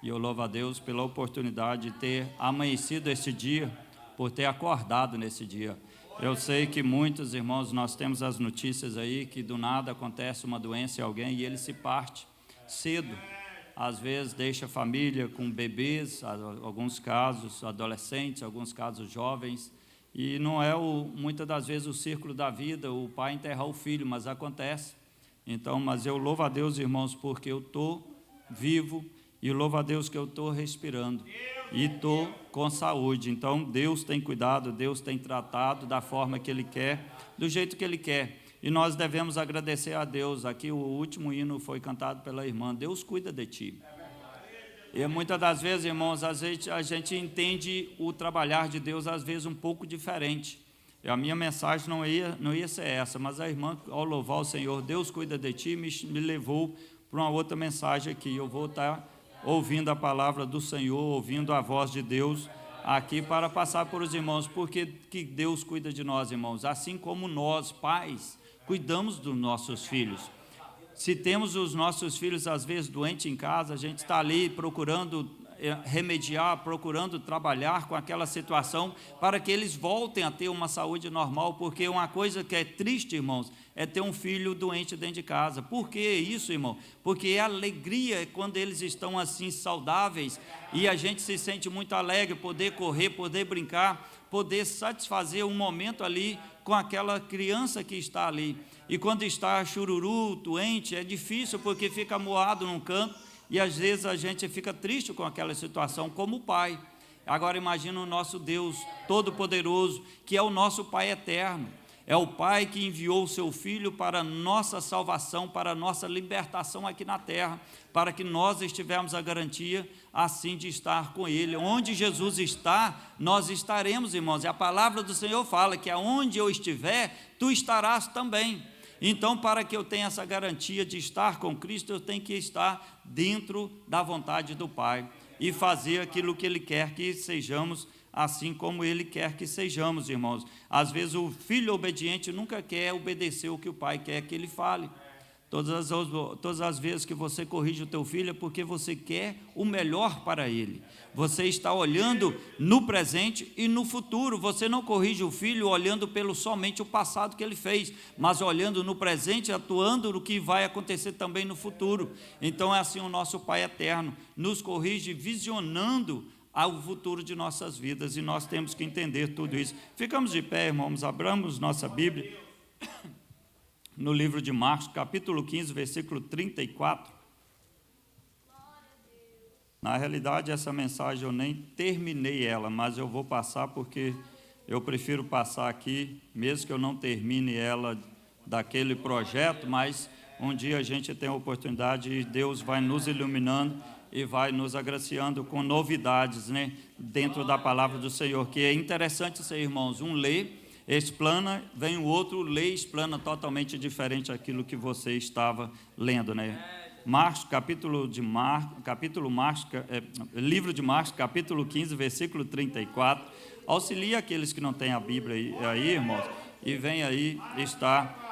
E eu louvo a Deus pela oportunidade de ter amanhecido esse dia, por ter acordado nesse dia. Eu sei que muitos irmãos, nós temos as notícias aí que do nada acontece uma doença em alguém e ele se parte cedo. Às vezes deixa a família com bebês, alguns casos adolescentes, alguns casos jovens, E não é, muitas das vezes, o círculo da vida, o pai enterrar o filho, mas acontece. Então, mas eu louvo a Deus, irmãos, porque eu estou vivo e louvo a Deus que eu estou respirando e estou com saúde. Então, Deus tem cuidado, Deus tem tratado da forma que Ele quer, do jeito que Ele quer. E nós devemos agradecer a Deus. Aqui o último hino foi cantado pela irmã. Deus cuida de ti. E muitas das vezes, irmãos, a gente entende o trabalhar de Deus, às vezes, um pouco diferente. E a minha mensagem não ia ser essa, mas a irmã, ao louvar o Senhor, Deus cuida de ti, me levou para uma outra mensagem aqui. Eu vou estar ouvindo a palavra do Senhor, ouvindo a voz de Deus aqui para passar para os irmãos, porque que Deus cuida de nós, irmãos, assim como nós, pais, cuidamos dos nossos filhos. Se temos os nossos filhos, às vezes, doentes em casa, a gente está ali procurando remediar, procurando trabalhar com aquela situação para que eles voltem a ter uma saúde normal, porque uma coisa que é triste, irmãos, é ter um filho doente dentro de casa. Por que isso, irmão? Porque a alegria é quando eles estão assim saudáveis e a gente se sente muito alegre, poder correr, poder brincar, poder satisfazer um momento ali com aquela criança que está ali. E quando está chururu, doente, é difícil porque fica moado num canto e às vezes a gente fica triste com aquela situação, como o pai. Agora imagina o nosso Deus Todo-Poderoso, que é o nosso Pai eterno. É o Pai que enviou o seu Filho para a nossa salvação, para a nossa libertação aqui na terra, para que nós tivermos a garantia, assim, de estar com Ele. Onde Jesus está, nós estaremos, irmãos. E a palavra do Senhor fala que aonde eu estiver, tu estarás também. Então, para que eu tenha essa garantia de estar com Cristo, eu tenho que estar dentro da vontade do Pai e fazer aquilo que Ele quer que sejamos, assim como Ele quer que sejamos, irmãos. Às vezes o filho obediente nunca quer obedecer o que o pai quer que ele fale. Todas as vezes que você corrige o teu filho é porque você quer o melhor para ele. Você está olhando no presente e no futuro. Você não corrige o filho olhando pelo somente o passado que ele fez, mas olhando no presente, atuando no que vai acontecer também no futuro. Então é assim o nosso Pai eterno, nos corrige visionando ao futuro de nossas vidas, e nós temos que entender tudo isso. Ficamos de pé, irmãos, abramos nossa Bíblia no livro de Marcos, capítulo 15, versículo 34. Na realidade, essa mensagem eu nem terminei ela, mas eu vou passar porque eu prefiro passar aqui, mesmo que eu não termine ela daquele projeto, mas um dia a gente tem a oportunidade e Deus vai nos iluminando e vai nos agraciando com novidades, né, dentro da palavra do Senhor, que é interessante ser, irmãos, um lê, explana, vem o outro, lê, explana totalmente diferente daquilo que você estava lendo, né? Marcos, livro de Marcos, capítulo 15, versículo 34, auxilia aqueles que não têm a Bíblia aí, irmãos, e vem aí estar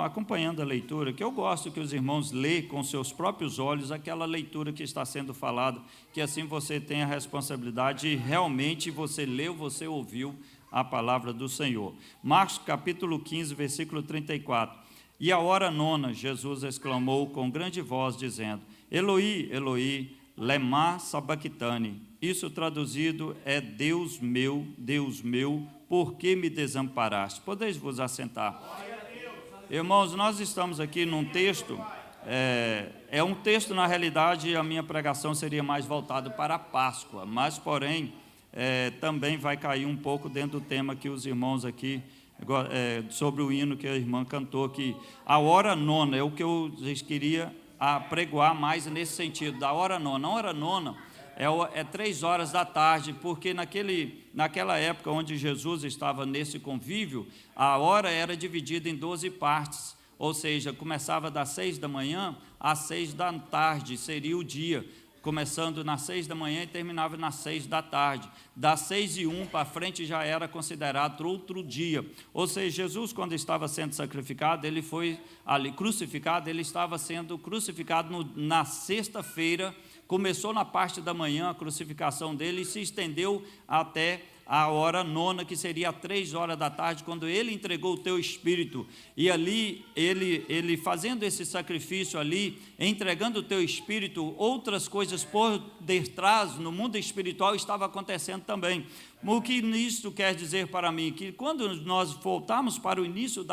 acompanhando a leitura, que eu gosto que os irmãos leiam com seus próprios olhos aquela leitura que está sendo falada, que assim você tem a responsabilidade e realmente você leu, você ouviu a palavra do Senhor. Marcos capítulo 15, versículo 34. E a hora nona, Jesus exclamou com grande voz, dizendo: Eloi, Eloi, lema sabachthani. Isso traduzido é: Deus meu, por que me desamparaste? Podeis vos assentar. Irmãos, nós estamos aqui num texto, é um texto, na realidade, a minha pregação seria mais voltada para a Páscoa, mas, porém, também vai cair um pouco dentro do tema que os irmãos aqui, sobre o hino que a irmã cantou aqui. A hora nona é o que eu queria apregoar mais nesse sentido, da hora nona. A hora nona é 3 horas da tarde, porque naquela época onde Jesus estava nesse convívio, a hora era dividida em 12 partes, ou seja, começava das 6 da manhã às 6 da tarde, seria o dia, começando nas 6 da manhã e terminava nas 6 da tarde. Das 6:01 para frente já era considerado outro dia. Ou seja, Jesus, quando estava sendo sacrificado, ele foi ali crucificado, ele estava sendo crucificado na sexta-feira. Começou na parte da manhã a crucificação dele e se estendeu até a hora nona, que seria 3 horas da tarde, quando ele entregou o teu espírito. E ali, ele fazendo esse sacrifício ali, entregando o teu espírito, outras coisas por detrás, no mundo espiritual, estava acontecendo também. O que isto quer dizer para mim? Que quando nós voltarmos para o início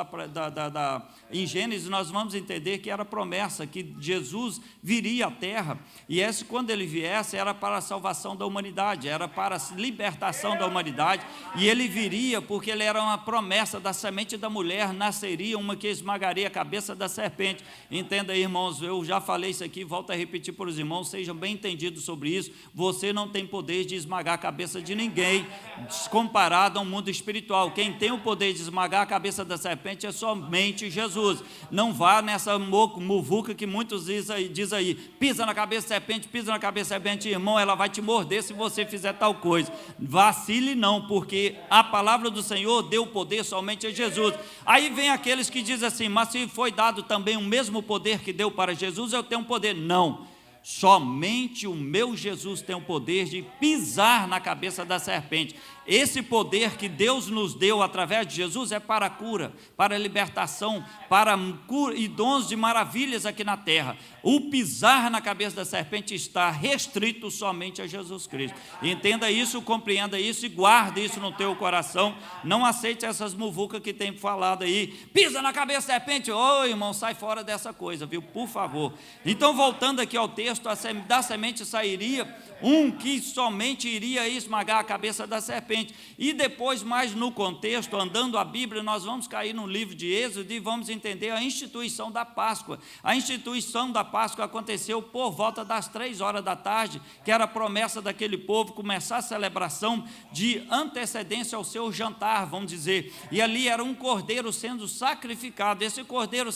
em Gênesis, nós vamos entender que era promessa, que Jesus viria à terra, e esse, quando ele viesse, era para a salvação da humanidade, era para a libertação da humanidade, e ele viria porque ele era uma promessa: da semente da mulher nasceria uma que esmagaria a cabeça da serpente. Entenda aí, irmãos, eu já falei isso aqui, volto a repetir para os irmãos, sejam bem entendidos sobre isso. Você não tem poder de esmagar a cabeça de ninguém, comparado ao mundo espiritual. Quem tem o poder de esmagar a cabeça da serpente é somente Jesus. Não vá nessa muvuca que muitos diz aí, pisa na cabeça da serpente, pisa na cabeça da serpente, irmão, ela vai te morder se você fizer tal coisa. Vacile não, porque a palavra do Senhor deu poder somente a Jesus. Aí vem aqueles que dizem assim: mas se foi dado também o mesmo poder que deu para Jesus, eu tenho poder. Não, somente o meu Jesus tem o poder de pisar na cabeça da serpente. Esse poder que Deus nos deu através de Jesus é para a cura, para a libertação, para cura e dons de maravilhas aqui na terra. O pisar na cabeça da serpente está restrito somente a Jesus Cristo. Entenda isso, compreenda isso e guarde isso no teu coração. Não aceite essas muvucas que tem falado aí: pisa na cabeça da serpente. Ô, irmão, sai fora dessa coisa, viu? Por favor. Então, voltando aqui ao texto, da semente sairia um que somente iria esmagar a cabeça da serpente. E depois, mais no contexto, andando a Bíblia, nós vamos cair no livro de Êxodo e vamos entender a instituição da Páscoa. A instituição da Páscoa aconteceu por volta das 3 horas da tarde, que era a promessa daquele povo começar a celebração de antecedência ao seu jantar, vamos dizer. E ali era um cordeiro sendo sacrificado. Esse cordeiro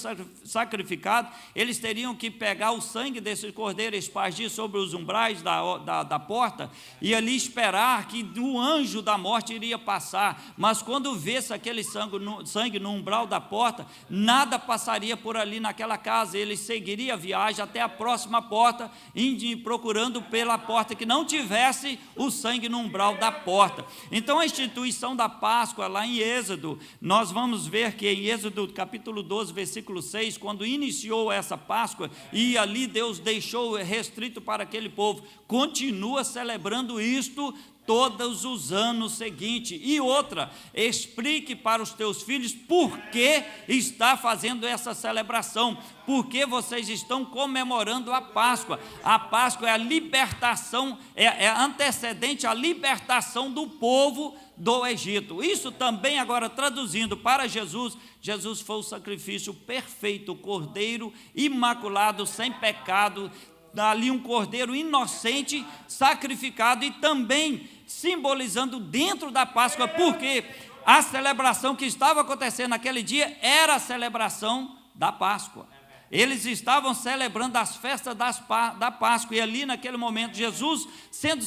sacrificado, eles teriam que pegar o sangue desse cordeiro, espargir sobre os umbrais da porta, e ali esperar que o anjo da morte iria passar. Mas quando vesse aquele sangue no umbral da porta, nada passaria por ali naquela casa. Ele seguiria a viagem até a próxima porta, indo procurando pela porta que não tivesse o sangue no umbral da porta. Então, a instituição da Páscoa, lá em Êxodo, nós vamos ver que em Êxodo capítulo 12, versículo 6, quando iniciou essa Páscoa, e ali Deus deixou restrito para aquele povo, continua celebrando isto todos os anos seguintes. E outra, explique para os teus filhos por que está fazendo essa celebração, por que vocês estão comemorando a Páscoa. A Páscoa é a libertação, é antecedente à libertação do povo do Egito. Isso também, agora traduzindo para Jesus, Jesus foi o sacrifício perfeito, o cordeiro imaculado, sem pecado, ali um cordeiro inocente sacrificado, e também simbolizando dentro da Páscoa, porque a celebração que estava acontecendo naquele dia era a celebração da Páscoa. Eles estavam celebrando as festas da Páscoa, e ali naquele momento, Jesus sendo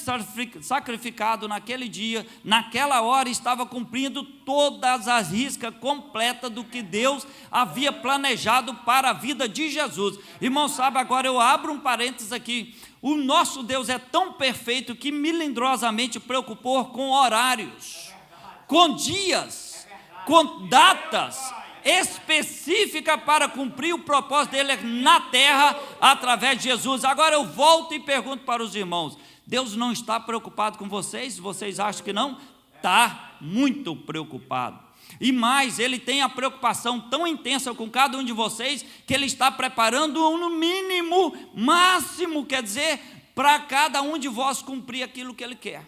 sacrificado naquele dia, naquela hora, estava cumprindo todas as riscas completas do que Deus havia planejado para a vida de Jesus. Irmão, sabe, agora eu abro um parênteses aqui. O nosso Deus é tão perfeito que melindrosamente preocupou com horários, com dias, com datas específica para cumprir o propósito dele na terra através de Jesus. Agora eu volto e pergunto para os irmãos: Deus não está preocupado com vocês? Vocês acham que não? Está muito preocupado. E mais, ele tem a preocupação tão intensa com cada um de vocês, que ele está preparando no mínimo, máximo, quer dizer, para cada um de vós cumprir aquilo que ele quer.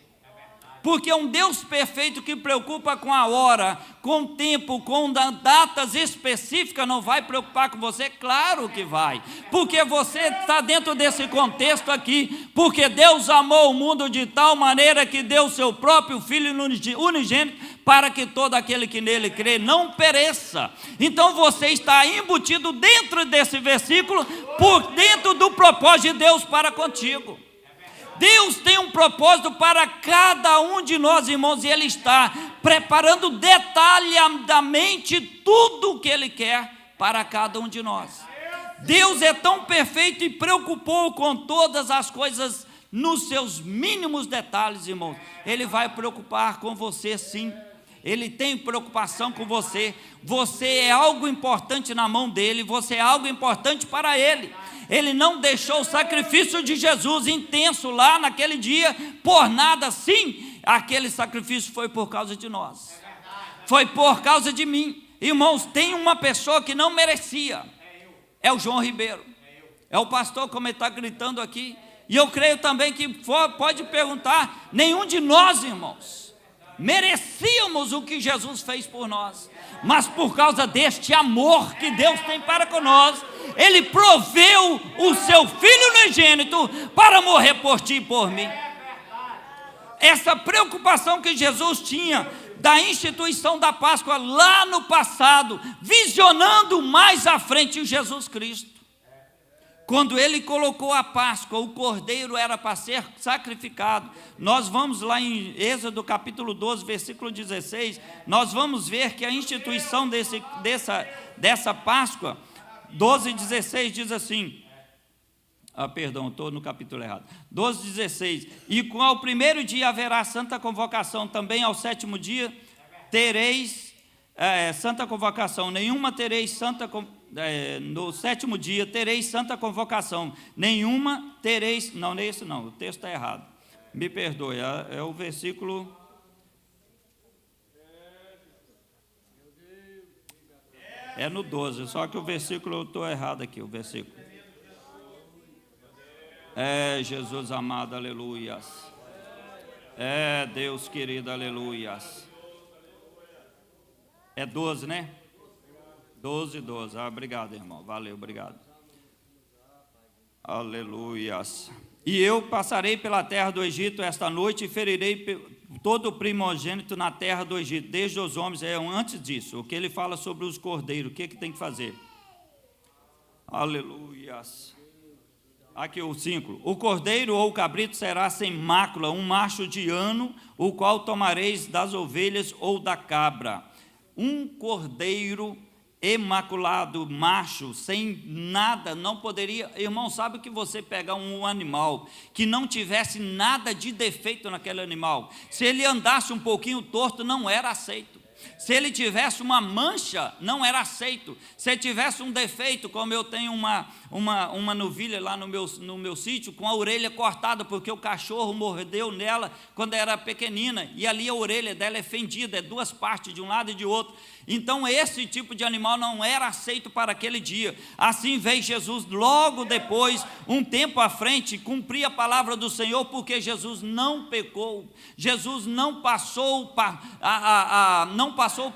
Porque é um Deus perfeito que preocupa com a hora, com o tempo, com datas específicas. Não vai preocupar com você? Claro que vai, porque você está dentro desse contexto aqui, porque Deus amou o mundo de tal maneira que deu o seu próprio Filho unigênito, para que todo aquele que nele crê não pereça. Então você está embutido dentro desse versículo, por dentro do propósito de Deus para contigo. Deus tem um propósito para cada um de nós, irmãos, e Ele está preparando detalhadamente tudo o que Ele quer para cada um de nós. Deus é tão perfeito e preocupou com todas as coisas nos seus mínimos detalhes, irmãos. Ele vai preocupar com você, sim. Ele tem preocupação com você. Você é algo importante na mão dele, você é algo importante para ele. Ele não deixou o sacrifício de Jesus intenso lá naquele dia por nada. Sim, aquele sacrifício foi por causa de nós. Foi por causa de mim. Irmãos, tem uma pessoa que não merecia. É o João Ribeiro. É o pastor, como ele está gritando aqui. E eu creio também que pode perguntar, nenhum de nós, irmãos, merecíamos o que Jesus fez por nós. Mas por causa deste amor que Deus tem para conosco, Ele proveu o seu Filho unigênito para morrer por ti e por mim. Essa preocupação que Jesus tinha da instituição da Páscoa lá no passado, visionando mais à frente o Jesus Cristo. Quando Ele colocou a Páscoa, o cordeiro era para ser sacrificado. Nós vamos lá em Êxodo capítulo 12, versículo 16, nós vamos ver que a instituição dessa Páscoa, 12:16 diz assim, perdão, estou no capítulo errado, 12:16, e ao primeiro dia haverá santa convocação, também ao sétimo dia tereis santa convocação, nenhuma tereis santa no sétimo dia tereis santa convocação, nenhuma tereis, não é esse não, o texto está errado, me perdoe, é o versículo, é no 12, só que o versículo eu estou errado aqui, o versículo, Jesus amado, aleluias, Deus querido, aleluias, é 12, né? 12. Obrigado, irmão. Valeu, obrigado. Aleluias. E eu passarei pela terra do Egito esta noite e ferirei todo o primogênito na terra do Egito, desde os homens. Antes disso, o que ele fala sobre os cordeiros, o que tem que fazer? Aleluias. Aqui o 5. O cordeiro ou o cabrito será sem mácula, um macho de ano, o qual tomareis das ovelhas ou da cabra. Um cordeiro imaculado, macho, sem nada, não poderia, irmão, sabe que você pegar um animal que não tivesse nada de defeito naquele animal, se ele andasse um pouquinho torto, não era aceito. Se ele tivesse uma mancha, não era aceito. Se ele tivesse um defeito, como eu tenho uma novilha lá no meu sítio, com a orelha cortada, porque o cachorro mordeu nela quando era pequenina, e ali a orelha dela é fendida, é duas partes, de um lado e de outro. Então esse tipo de animal não era aceito para aquele dia. Assim veio Jesus logo depois, um tempo à frente, cumprir a palavra do Senhor, porque Jesus não pecou. Jesus não passou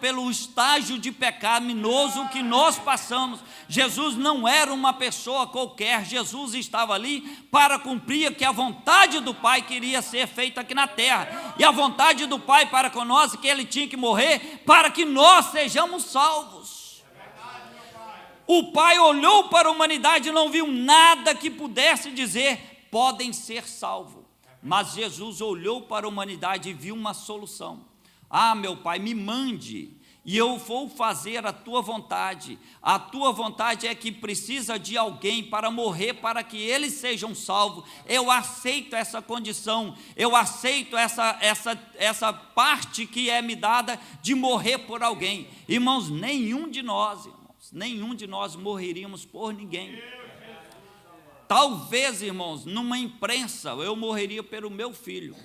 pelo estágio de pecaminoso que nós passamos. Jesus não era uma pessoa qualquer. Jesus estava ali para cumprir que a vontade do Pai queria ser feita aqui na terra. E a vontade do Pai para conosco é que Ele tinha que morrer para que nós sejamos salvos. O Pai olhou para a humanidade e não viu nada que pudesse dizer, podem ser salvos. Mas Jesus olhou para a humanidade e viu uma solução. Meu Pai, me mande, e eu vou fazer a tua vontade. A tua vontade é que precisa de alguém para morrer, para que eles sejam salvos. Eu aceito essa condição, eu aceito essa parte que é me dada de morrer por alguém. Irmãos, nenhum de nós morreríamos por ninguém. Talvez, irmãos, numa imprensa eu morreria pelo meu filho,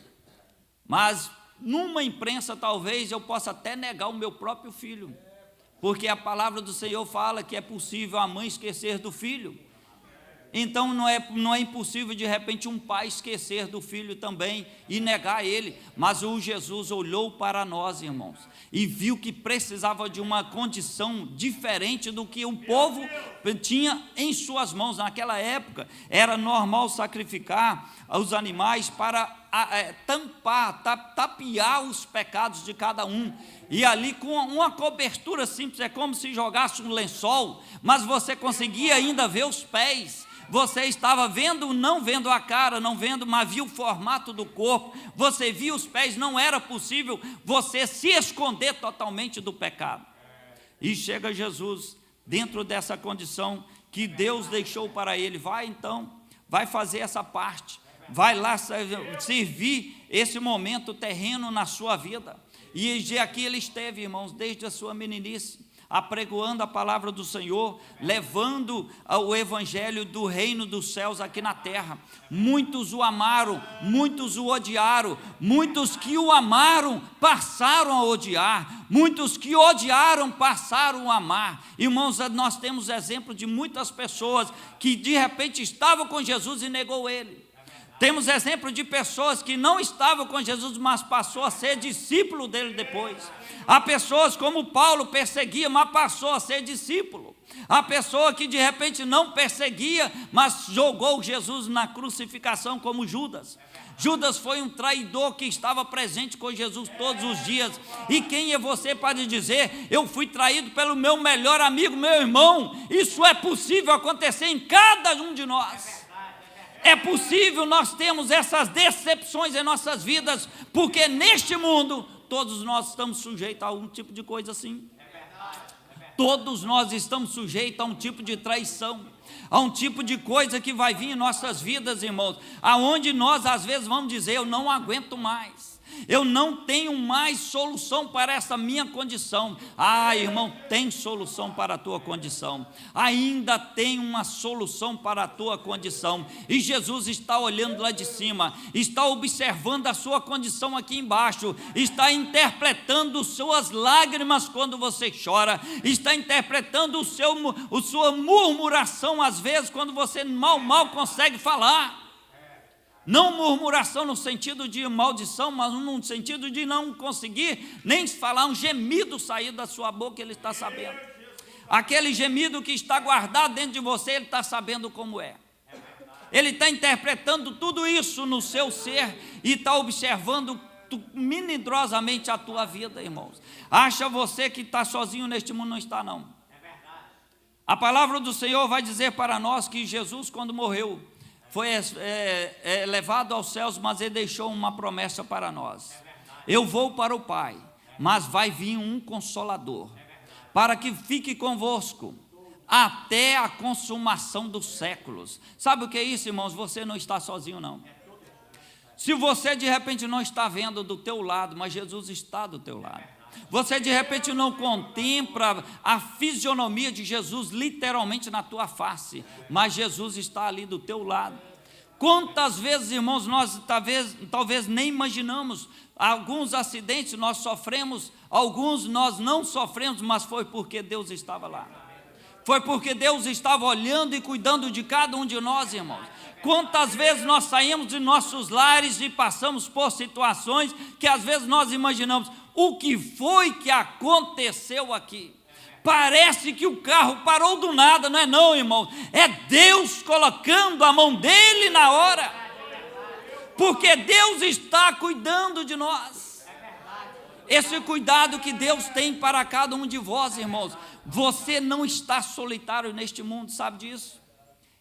mas numa imprensa talvez eu possa até negar o meu próprio filho, porque a palavra do Senhor fala que é possível a mãe esquecer do filho. Então não é impossível de repente um pai esquecer do filho também e negar ele, mas o Jesus olhou para nós, irmãos, e viu que precisava de uma condição diferente do que o povo tinha em suas mãos. Naquela época era normal sacrificar os animais para tapear os pecados de cada um, e ali com uma cobertura simples, é como se jogasse um lençol, mas você conseguia ainda ver os pés. Você estava vendo, não vendo a cara, não vendo, mas viu o formato do corpo, você via os pés, não era possível você se esconder totalmente do pecado. E chega Jesus dentro dessa condição que Deus deixou para ele. Vai fazer essa parte, vai lá servir esse momento terreno na sua vida. E aqui ele esteve, irmãos, desde a sua meninice, apregoando a palavra do Senhor, levando o evangelho do reino dos céus aqui na terra. Muitos o amaram, muitos o odiaram, muitos que o amaram passaram a odiar, muitos que odiaram passaram a amar. Irmãos, nós temos exemplo de muitas pessoas que de repente estavam com Jesus e negou ele. Temos exemplo de pessoas que não estavam com Jesus, mas passou a ser discípulo dele depois. Há pessoas como Paulo perseguia, mas passou a ser discípulo. Há pessoa que de repente não perseguia, mas jogou Jesus na crucificação, como Judas. Judas foi um traidor que estava presente com Jesus todos os dias. E quem é você para dizer: eu fui traído pelo meu melhor amigo, meu irmão? Isso é possível acontecer em cada um de nós. É possível nós termos essas decepções em nossas vidas, porque neste mundo todos nós estamos sujeitos a algum tipo de coisa assim. Todos nós estamos sujeitos a um tipo de traição, a um tipo de coisa que vai vir em nossas vidas, irmãos, aonde nós às vezes vamos dizer: eu não aguento mais, eu não tenho mais solução para essa minha condição. Ah, irmão, tem solução para a tua condição, ainda tem uma solução para a tua condição, e Jesus está olhando lá de cima, está observando a sua condição aqui embaixo, está interpretando suas lágrimas quando você chora, está interpretando sua murmuração às vezes quando você mal consegue falar. Não murmuração no sentido de maldição, mas no sentido de não conseguir nem falar, um gemido sair da sua boca, ele está sabendo. Aquele gemido que está guardado dentro de você, ele está sabendo como é. Ele está interpretando tudo isso no seu ser e está observando milagrosamente a tua vida, irmãos. Acha você que está sozinho neste mundo? Não está, não. A palavra do Senhor vai dizer para nós que Jesus, quando morreu, foi levado aos céus, mas ele deixou uma promessa para nós: eu vou para o Pai, mas vai vir um Consolador, para que fique convosco até a consumação dos séculos. Sabe o que é isso, irmãos? Você não está sozinho, não. Se você de repente não está vendo do teu lado, mas Jesus está do teu lado. Você de repente não contempla a fisionomia de Jesus literalmente na tua face, mas Jesus está ali do teu lado. Quantas vezes, irmãos, nós talvez nem imaginamos, alguns acidentes nós sofremos, alguns nós não sofremos, mas foi porque Deus estava lá. Foi porque Deus estava olhando e cuidando de cada um de nós, irmãos. Quantas vezes nós saímos de nossos lares e passamos por situações que às vezes nós imaginamos: o que foi que aconteceu aqui? Parece que o carro parou do nada, não é não, irmão? É Deus colocando a mão dele na hora, porque Deus está cuidando de nós. Esse cuidado que Deus tem para cada um de vós, irmãos. Você não está solitário neste mundo, sabe disso?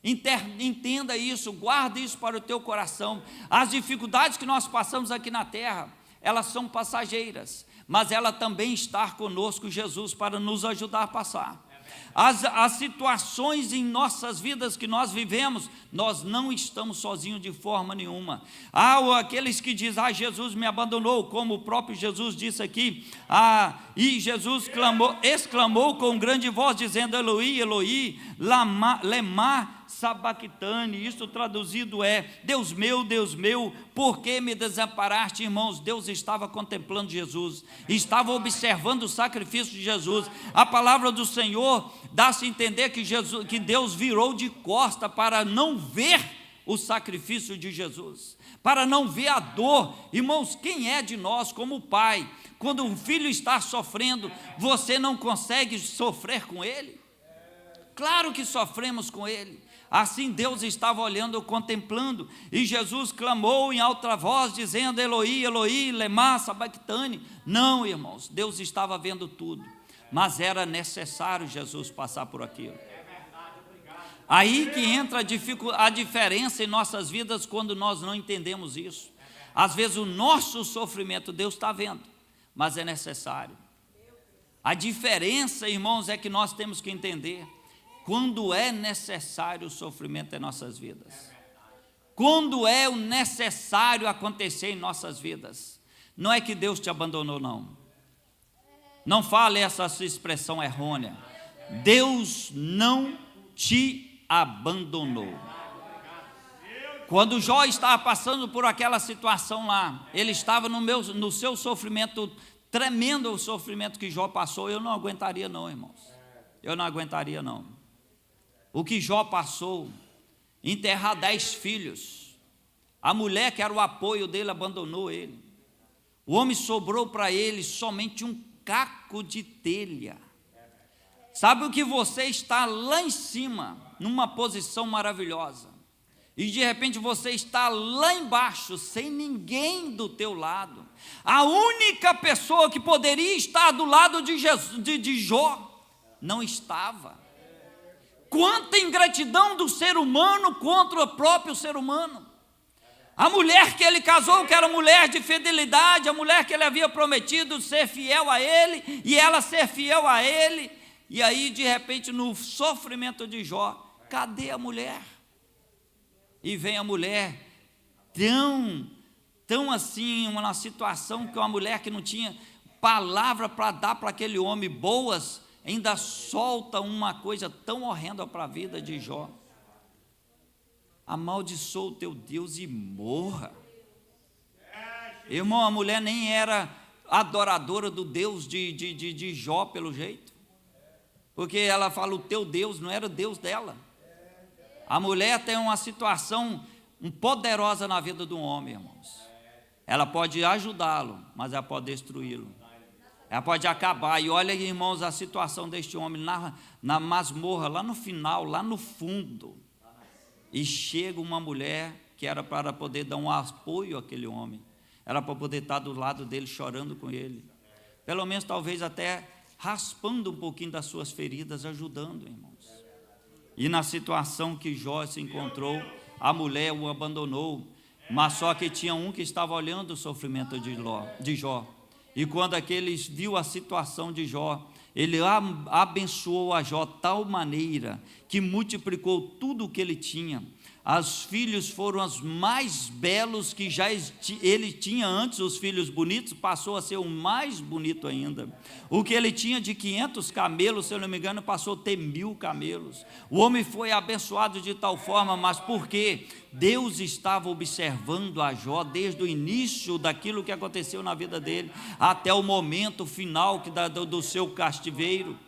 Entenda isso, guarde isso para o teu coração. As dificuldades que nós passamos aqui na terra, elas são passageiras, mas ela também está conosco, Jesus, para nos ajudar a passar. As situações em nossas vidas que nós vivemos, nós não estamos sozinhos de forma nenhuma. Aqueles que dizem: Jesus me abandonou, como o próprio Jesus disse aqui, e Jesus exclamou com grande voz, dizendo: Eloi, Eloi, lema sabactane. Isso traduzido é: Deus meu, por que me desamparaste? Irmãos, Deus estava contemplando Jesus, estava observando o sacrifício de Jesus. A palavra do Senhor dá-se a entender que Deus virou de costa para não ver o sacrifício de Jesus, para não ver a dor. Irmãos, quem é de nós como pai, quando o filho está sofrendo, você não consegue sofrer com ele? Claro que sofremos com ele. Assim Deus estava olhando, contemplando, e Jesus clamou em alta voz, dizendo: Eloi, Eloi, lema sabactane. Não, irmãos, Deus estava vendo tudo, mas era necessário Jesus passar por aquilo. Aí que entra a diferença em nossas vidas, quando nós não entendemos isso. Às vezes o nosso sofrimento Deus está vendo, mas é necessário. A diferença, irmãos, é que nós temos que entender quando é necessário o sofrimento em nossas vidas, quando é o necessário acontecer em nossas vidas. Não é que Deus te abandonou, não. Não fale essa expressão errônea. Deus não te abandonou. Quando Jó estava passando por aquela situação lá, ele estava no seu sofrimento tremendo, o sofrimento que Jó passou. Eu não aguentaria não, irmãos. Eu não aguentaria não. O que Jó passou, enterrar 10 filhos. A mulher que era o apoio dele abandonou ele. O homem sobrou para ele somente um caco de telha. Sabe o que você está lá em cima, numa posição maravilhosa, e de repente você está lá embaixo, sem ninguém do teu lado. A única pessoa que poderia estar do lado de Jó, não estava. Quanta ingratidão do ser humano contra o próprio ser humano. A mulher que ele casou, que era mulher de fidelidade, a mulher que ele havia prometido ser fiel a ele, e ela ser fiel a ele, e aí de repente no sofrimento de Jó, cadê a mulher? E vem a mulher tão assim, uma situação que uma mulher que não tinha palavra para dar para aquele homem boas, ainda solta uma coisa tão horrenda para a vida de Jó. Amaldiçoa o teu Deus e morra. Irmão, a mulher nem era adoradora do Deus de Jó, pelo jeito, porque ela fala, o teu Deus não era o Deus dela. A mulher tem uma situação poderosa na vida do homem, irmãos. Ela pode ajudá-lo, mas ela pode destruí-lo. Ela pode acabar. E olha, irmãos, a situação deste homem na masmorra, lá no final, lá no fundo. E chega uma mulher que era para poder dar um apoio àquele homem. Era para poder estar do lado dele, chorando com ele. Pelo menos, talvez até raspando um pouquinho das suas feridas, ajudando, irmãos. E na situação que Jó se encontrou, a mulher o abandonou, mas só que tinha um que estava olhando o sofrimento de Jó. E quando aqueles viu a situação de Jó, ele abençoou a Jó de tal maneira que multiplicou tudo o que ele tinha. Os filhos foram os mais belos que já ele tinha antes, os filhos bonitos, passou a ser o mais bonito ainda. O que ele tinha de 500 camelos, se eu não me engano, passou a ter 1000 camelos. O homem foi abençoado de tal forma, mas por quê? Deus estava observando a Jó desde o início daquilo que aconteceu na vida dele, até o momento final do seu cativeiro.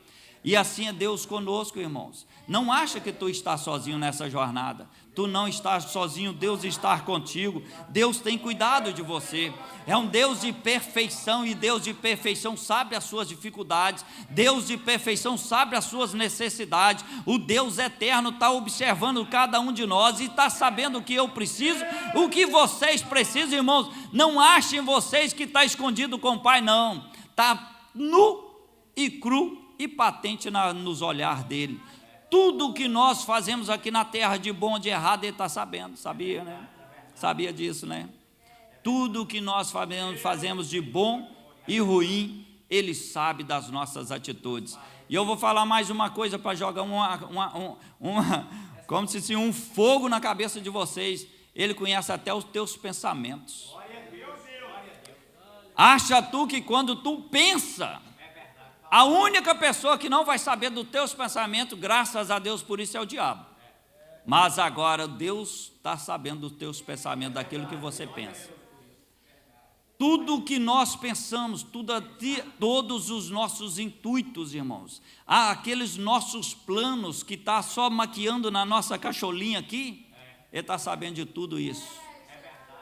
E assim é Deus conosco, irmãos. Não acha que tu estás sozinho nessa jornada. Tu não estás sozinho, Deus está contigo. Deus tem cuidado de você. É um Deus de perfeição, e Deus de perfeição sabe as suas dificuldades. Deus de perfeição sabe as suas necessidades. O Deus eterno está observando cada um de nós e está sabendo o que eu preciso, o que vocês precisam, irmãos. Não achem vocês que está escondido com o Pai, não. Está nu e cru e patente nos olhar dele. Tudo o que nós fazemos aqui na terra, de bom ou de errado, ele está sabendo, sabia, né? Sabia disso, né? Tudo o que nós fazemos de bom e ruim, ele sabe das nossas atitudes. E eu vou falar mais uma coisa para jogar como se fosse um fogo na cabeça de vocês. Ele conhece até os teus pensamentos. Acha tu que quando tu pensa, a única pessoa que não vai saber dos teus pensamentos, graças a Deus por isso, é o diabo. Mas agora Deus está sabendo dos teus pensamentos, daquilo que você pensa. Tudo o que nós pensamos, todos os nossos intuitos, irmãos, aqueles nossos planos que está só maquiando na nossa cacholinha aqui, ele está sabendo de tudo isso.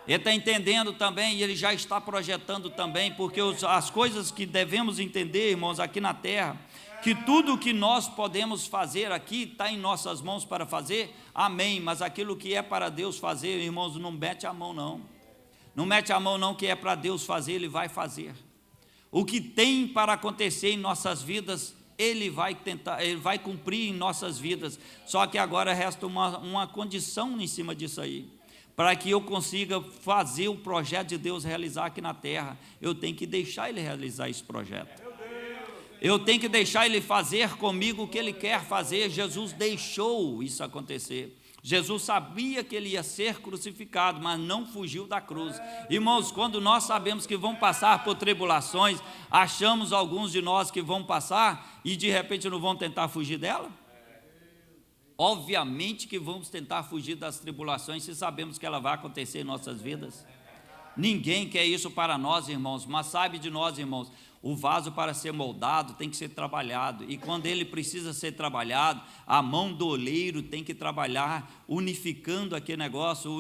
Ele está entendendo também, e ele já está projetando também, porque as coisas que devemos entender, irmãos, aqui na terra, que tudo o que nós podemos fazer aqui está em nossas mãos para fazer, amém, mas aquilo que é para Deus fazer, irmãos, não mete a mão não. Não mete a mão não, que é para Deus fazer, Ele vai fazer. O que tem para acontecer em nossas vidas, Ele vai tentar, Ele vai cumprir em nossas vidas. Só que agora resta uma condição em cima disso aí. Para que eu consiga fazer o projeto de Deus realizar aqui na terra, eu tenho que deixar Ele realizar esse projeto. Eu tenho que deixar Ele fazer comigo o que Ele quer fazer. Jesus deixou isso acontecer. Jesus sabia que ele ia ser crucificado, mas não fugiu da cruz. Irmãos, quando nós sabemos que vão passar por tribulações, achamos alguns de nós que vão passar e de repente não vão tentar fugir dela? Obviamente que vamos tentar fugir das tribulações se sabemos que ela vai acontecer em nossas vidas. Ninguém quer isso para nós, irmãos, mas sabe de nós, irmãos, o vaso para ser moldado tem que ser trabalhado, e quando ele precisa ser trabalhado, a mão do oleiro tem que trabalhar, unificando aquele negócio,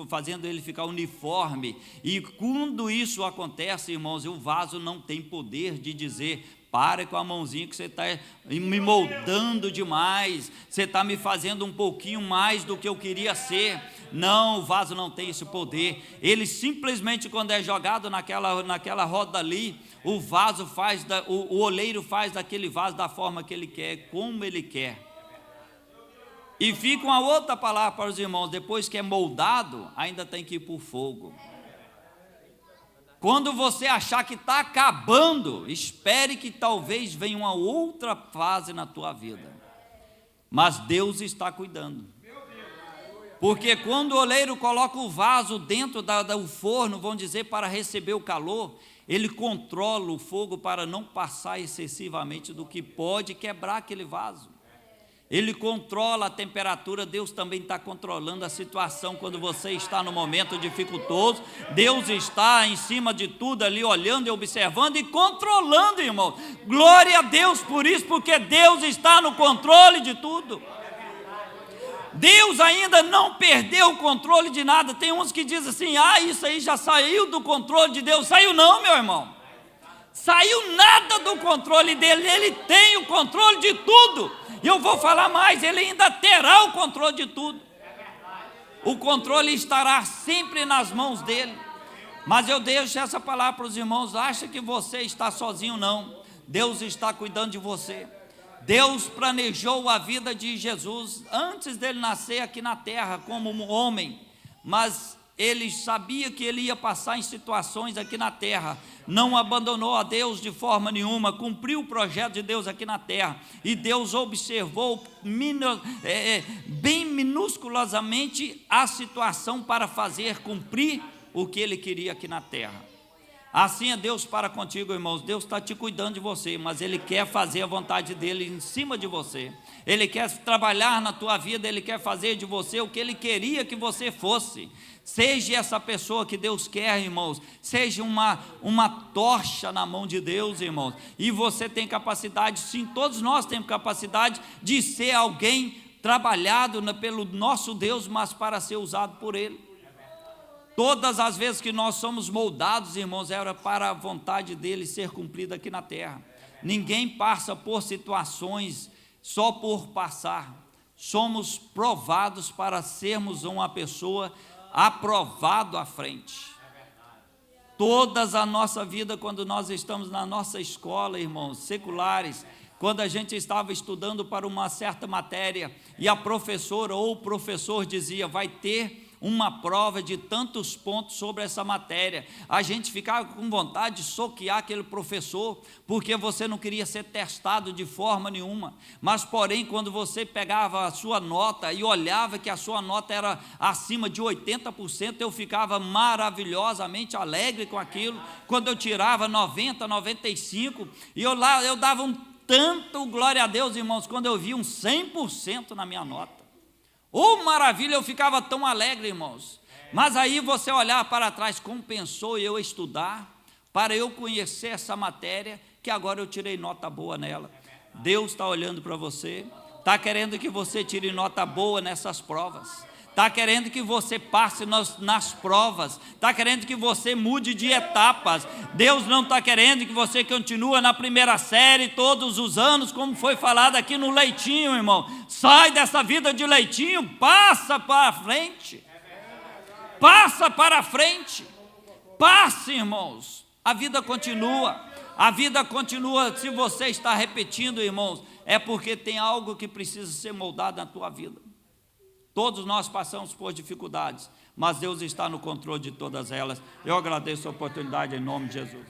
fazendo ele ficar uniforme, e quando isso acontece, irmãos, o vaso não tem poder de dizer: pare com a mãozinha que você está me moldando demais, você está me fazendo um pouquinho mais do que eu queria ser. Não, o vaso não tem esse poder. Ele simplesmente, quando é jogado naquela roda ali, o vaso faz, o oleiro faz daquele vaso da forma que ele quer, como ele quer. E fica uma outra palavra para os irmãos: depois que é moldado, ainda tem que ir por fogo. Quando você achar que está acabando, espere que talvez venha uma outra fase na tua vida. Mas Deus está cuidando. Porque quando o oleiro coloca o vaso dentro do forno, vamos dizer, para receber o calor, ele controla o fogo para não passar excessivamente do que pode quebrar aquele vaso. Ele controla a temperatura. Deus também está controlando a situação quando você está no momento dificultoso. Deus está em cima de tudo ali, olhando e observando e controlando, irmão. Glória a Deus por isso, porque Deus está no controle de tudo. Deus ainda não perdeu o controle de nada. Tem uns que dizem assim: isso aí já saiu do controle de Deus. Saiu não, meu irmão. Saiu nada do controle dele. Ele tem o controle de tudo. E eu vou falar mais, ele ainda terá o controle de tudo. O controle estará sempre nas mãos dele. Mas eu deixo essa palavra para os irmãos: acha que você está sozinho? Não. Deus está cuidando de você. Deus planejou a vida de Jesus antes dele nascer aqui na terra como um homem, mas ele sabia que ele ia passar em situações aqui na terra, não abandonou a Deus de forma nenhuma, cumpriu o projeto de Deus aqui na terra, e Deus observou bem minusculosamente a situação para fazer cumprir o que ele queria aqui na terra. Assim é Deus para contigo, irmãos. Deus está te cuidando de você, mas Ele quer fazer a vontade dEle em cima de você. Ele quer trabalhar na tua vida, Ele quer fazer de você o que Ele queria que você fosse. Seja essa pessoa que Deus quer, irmãos. Seja uma tocha na mão de Deus, irmãos. E você tem capacidade, sim, todos nós temos capacidade de ser alguém trabalhado pelo nosso Deus, mas para ser usado por Ele. Todas as vezes que nós somos moldados, irmãos, era para a vontade dele ser cumprida aqui na terra. Ninguém passa por situações só por passar. Somos provados para sermos uma pessoa aprovada à frente. Todas a nossa vida, quando nós estamos na nossa escola, irmãos, seculares, quando a gente estava estudando para uma certa matéria e a professora ou o professor dizia: vai ter uma prova de tantos pontos sobre essa matéria, a gente ficava com vontade de soquear aquele professor, porque você não queria ser testado de forma nenhuma. Mas porém, quando você pegava a sua nota e olhava que a sua nota era acima de 80%, eu ficava maravilhosamente alegre com aquilo. Quando eu tirava 90, 95, e eu dava um tanto glória a Deus, irmãos, quando eu via um 100% na minha nota. Oh, maravilha, eu ficava tão alegre, irmãos. Mas aí você olhar para trás, compensou eu estudar, para eu conhecer essa matéria, que agora eu tirei nota boa nela. Deus está olhando para você, está querendo que você tire nota boa nessas provas, está querendo que você passe nas provas, está querendo que você mude de etapas. Deus não está querendo que você continue na primeira série todos os anos, como foi falado aqui no leitinho, irmão. Sai dessa vida de leitinho, passa para frente. Passa para frente. Passe, irmãos. A vida continua. A vida continua. Se você está repetindo, irmãos, é porque tem algo que precisa ser moldado na tua vida. Todos nós passamos por dificuldades, mas Deus está no controle de todas elas. Eu agradeço a oportunidade em nome de Jesus.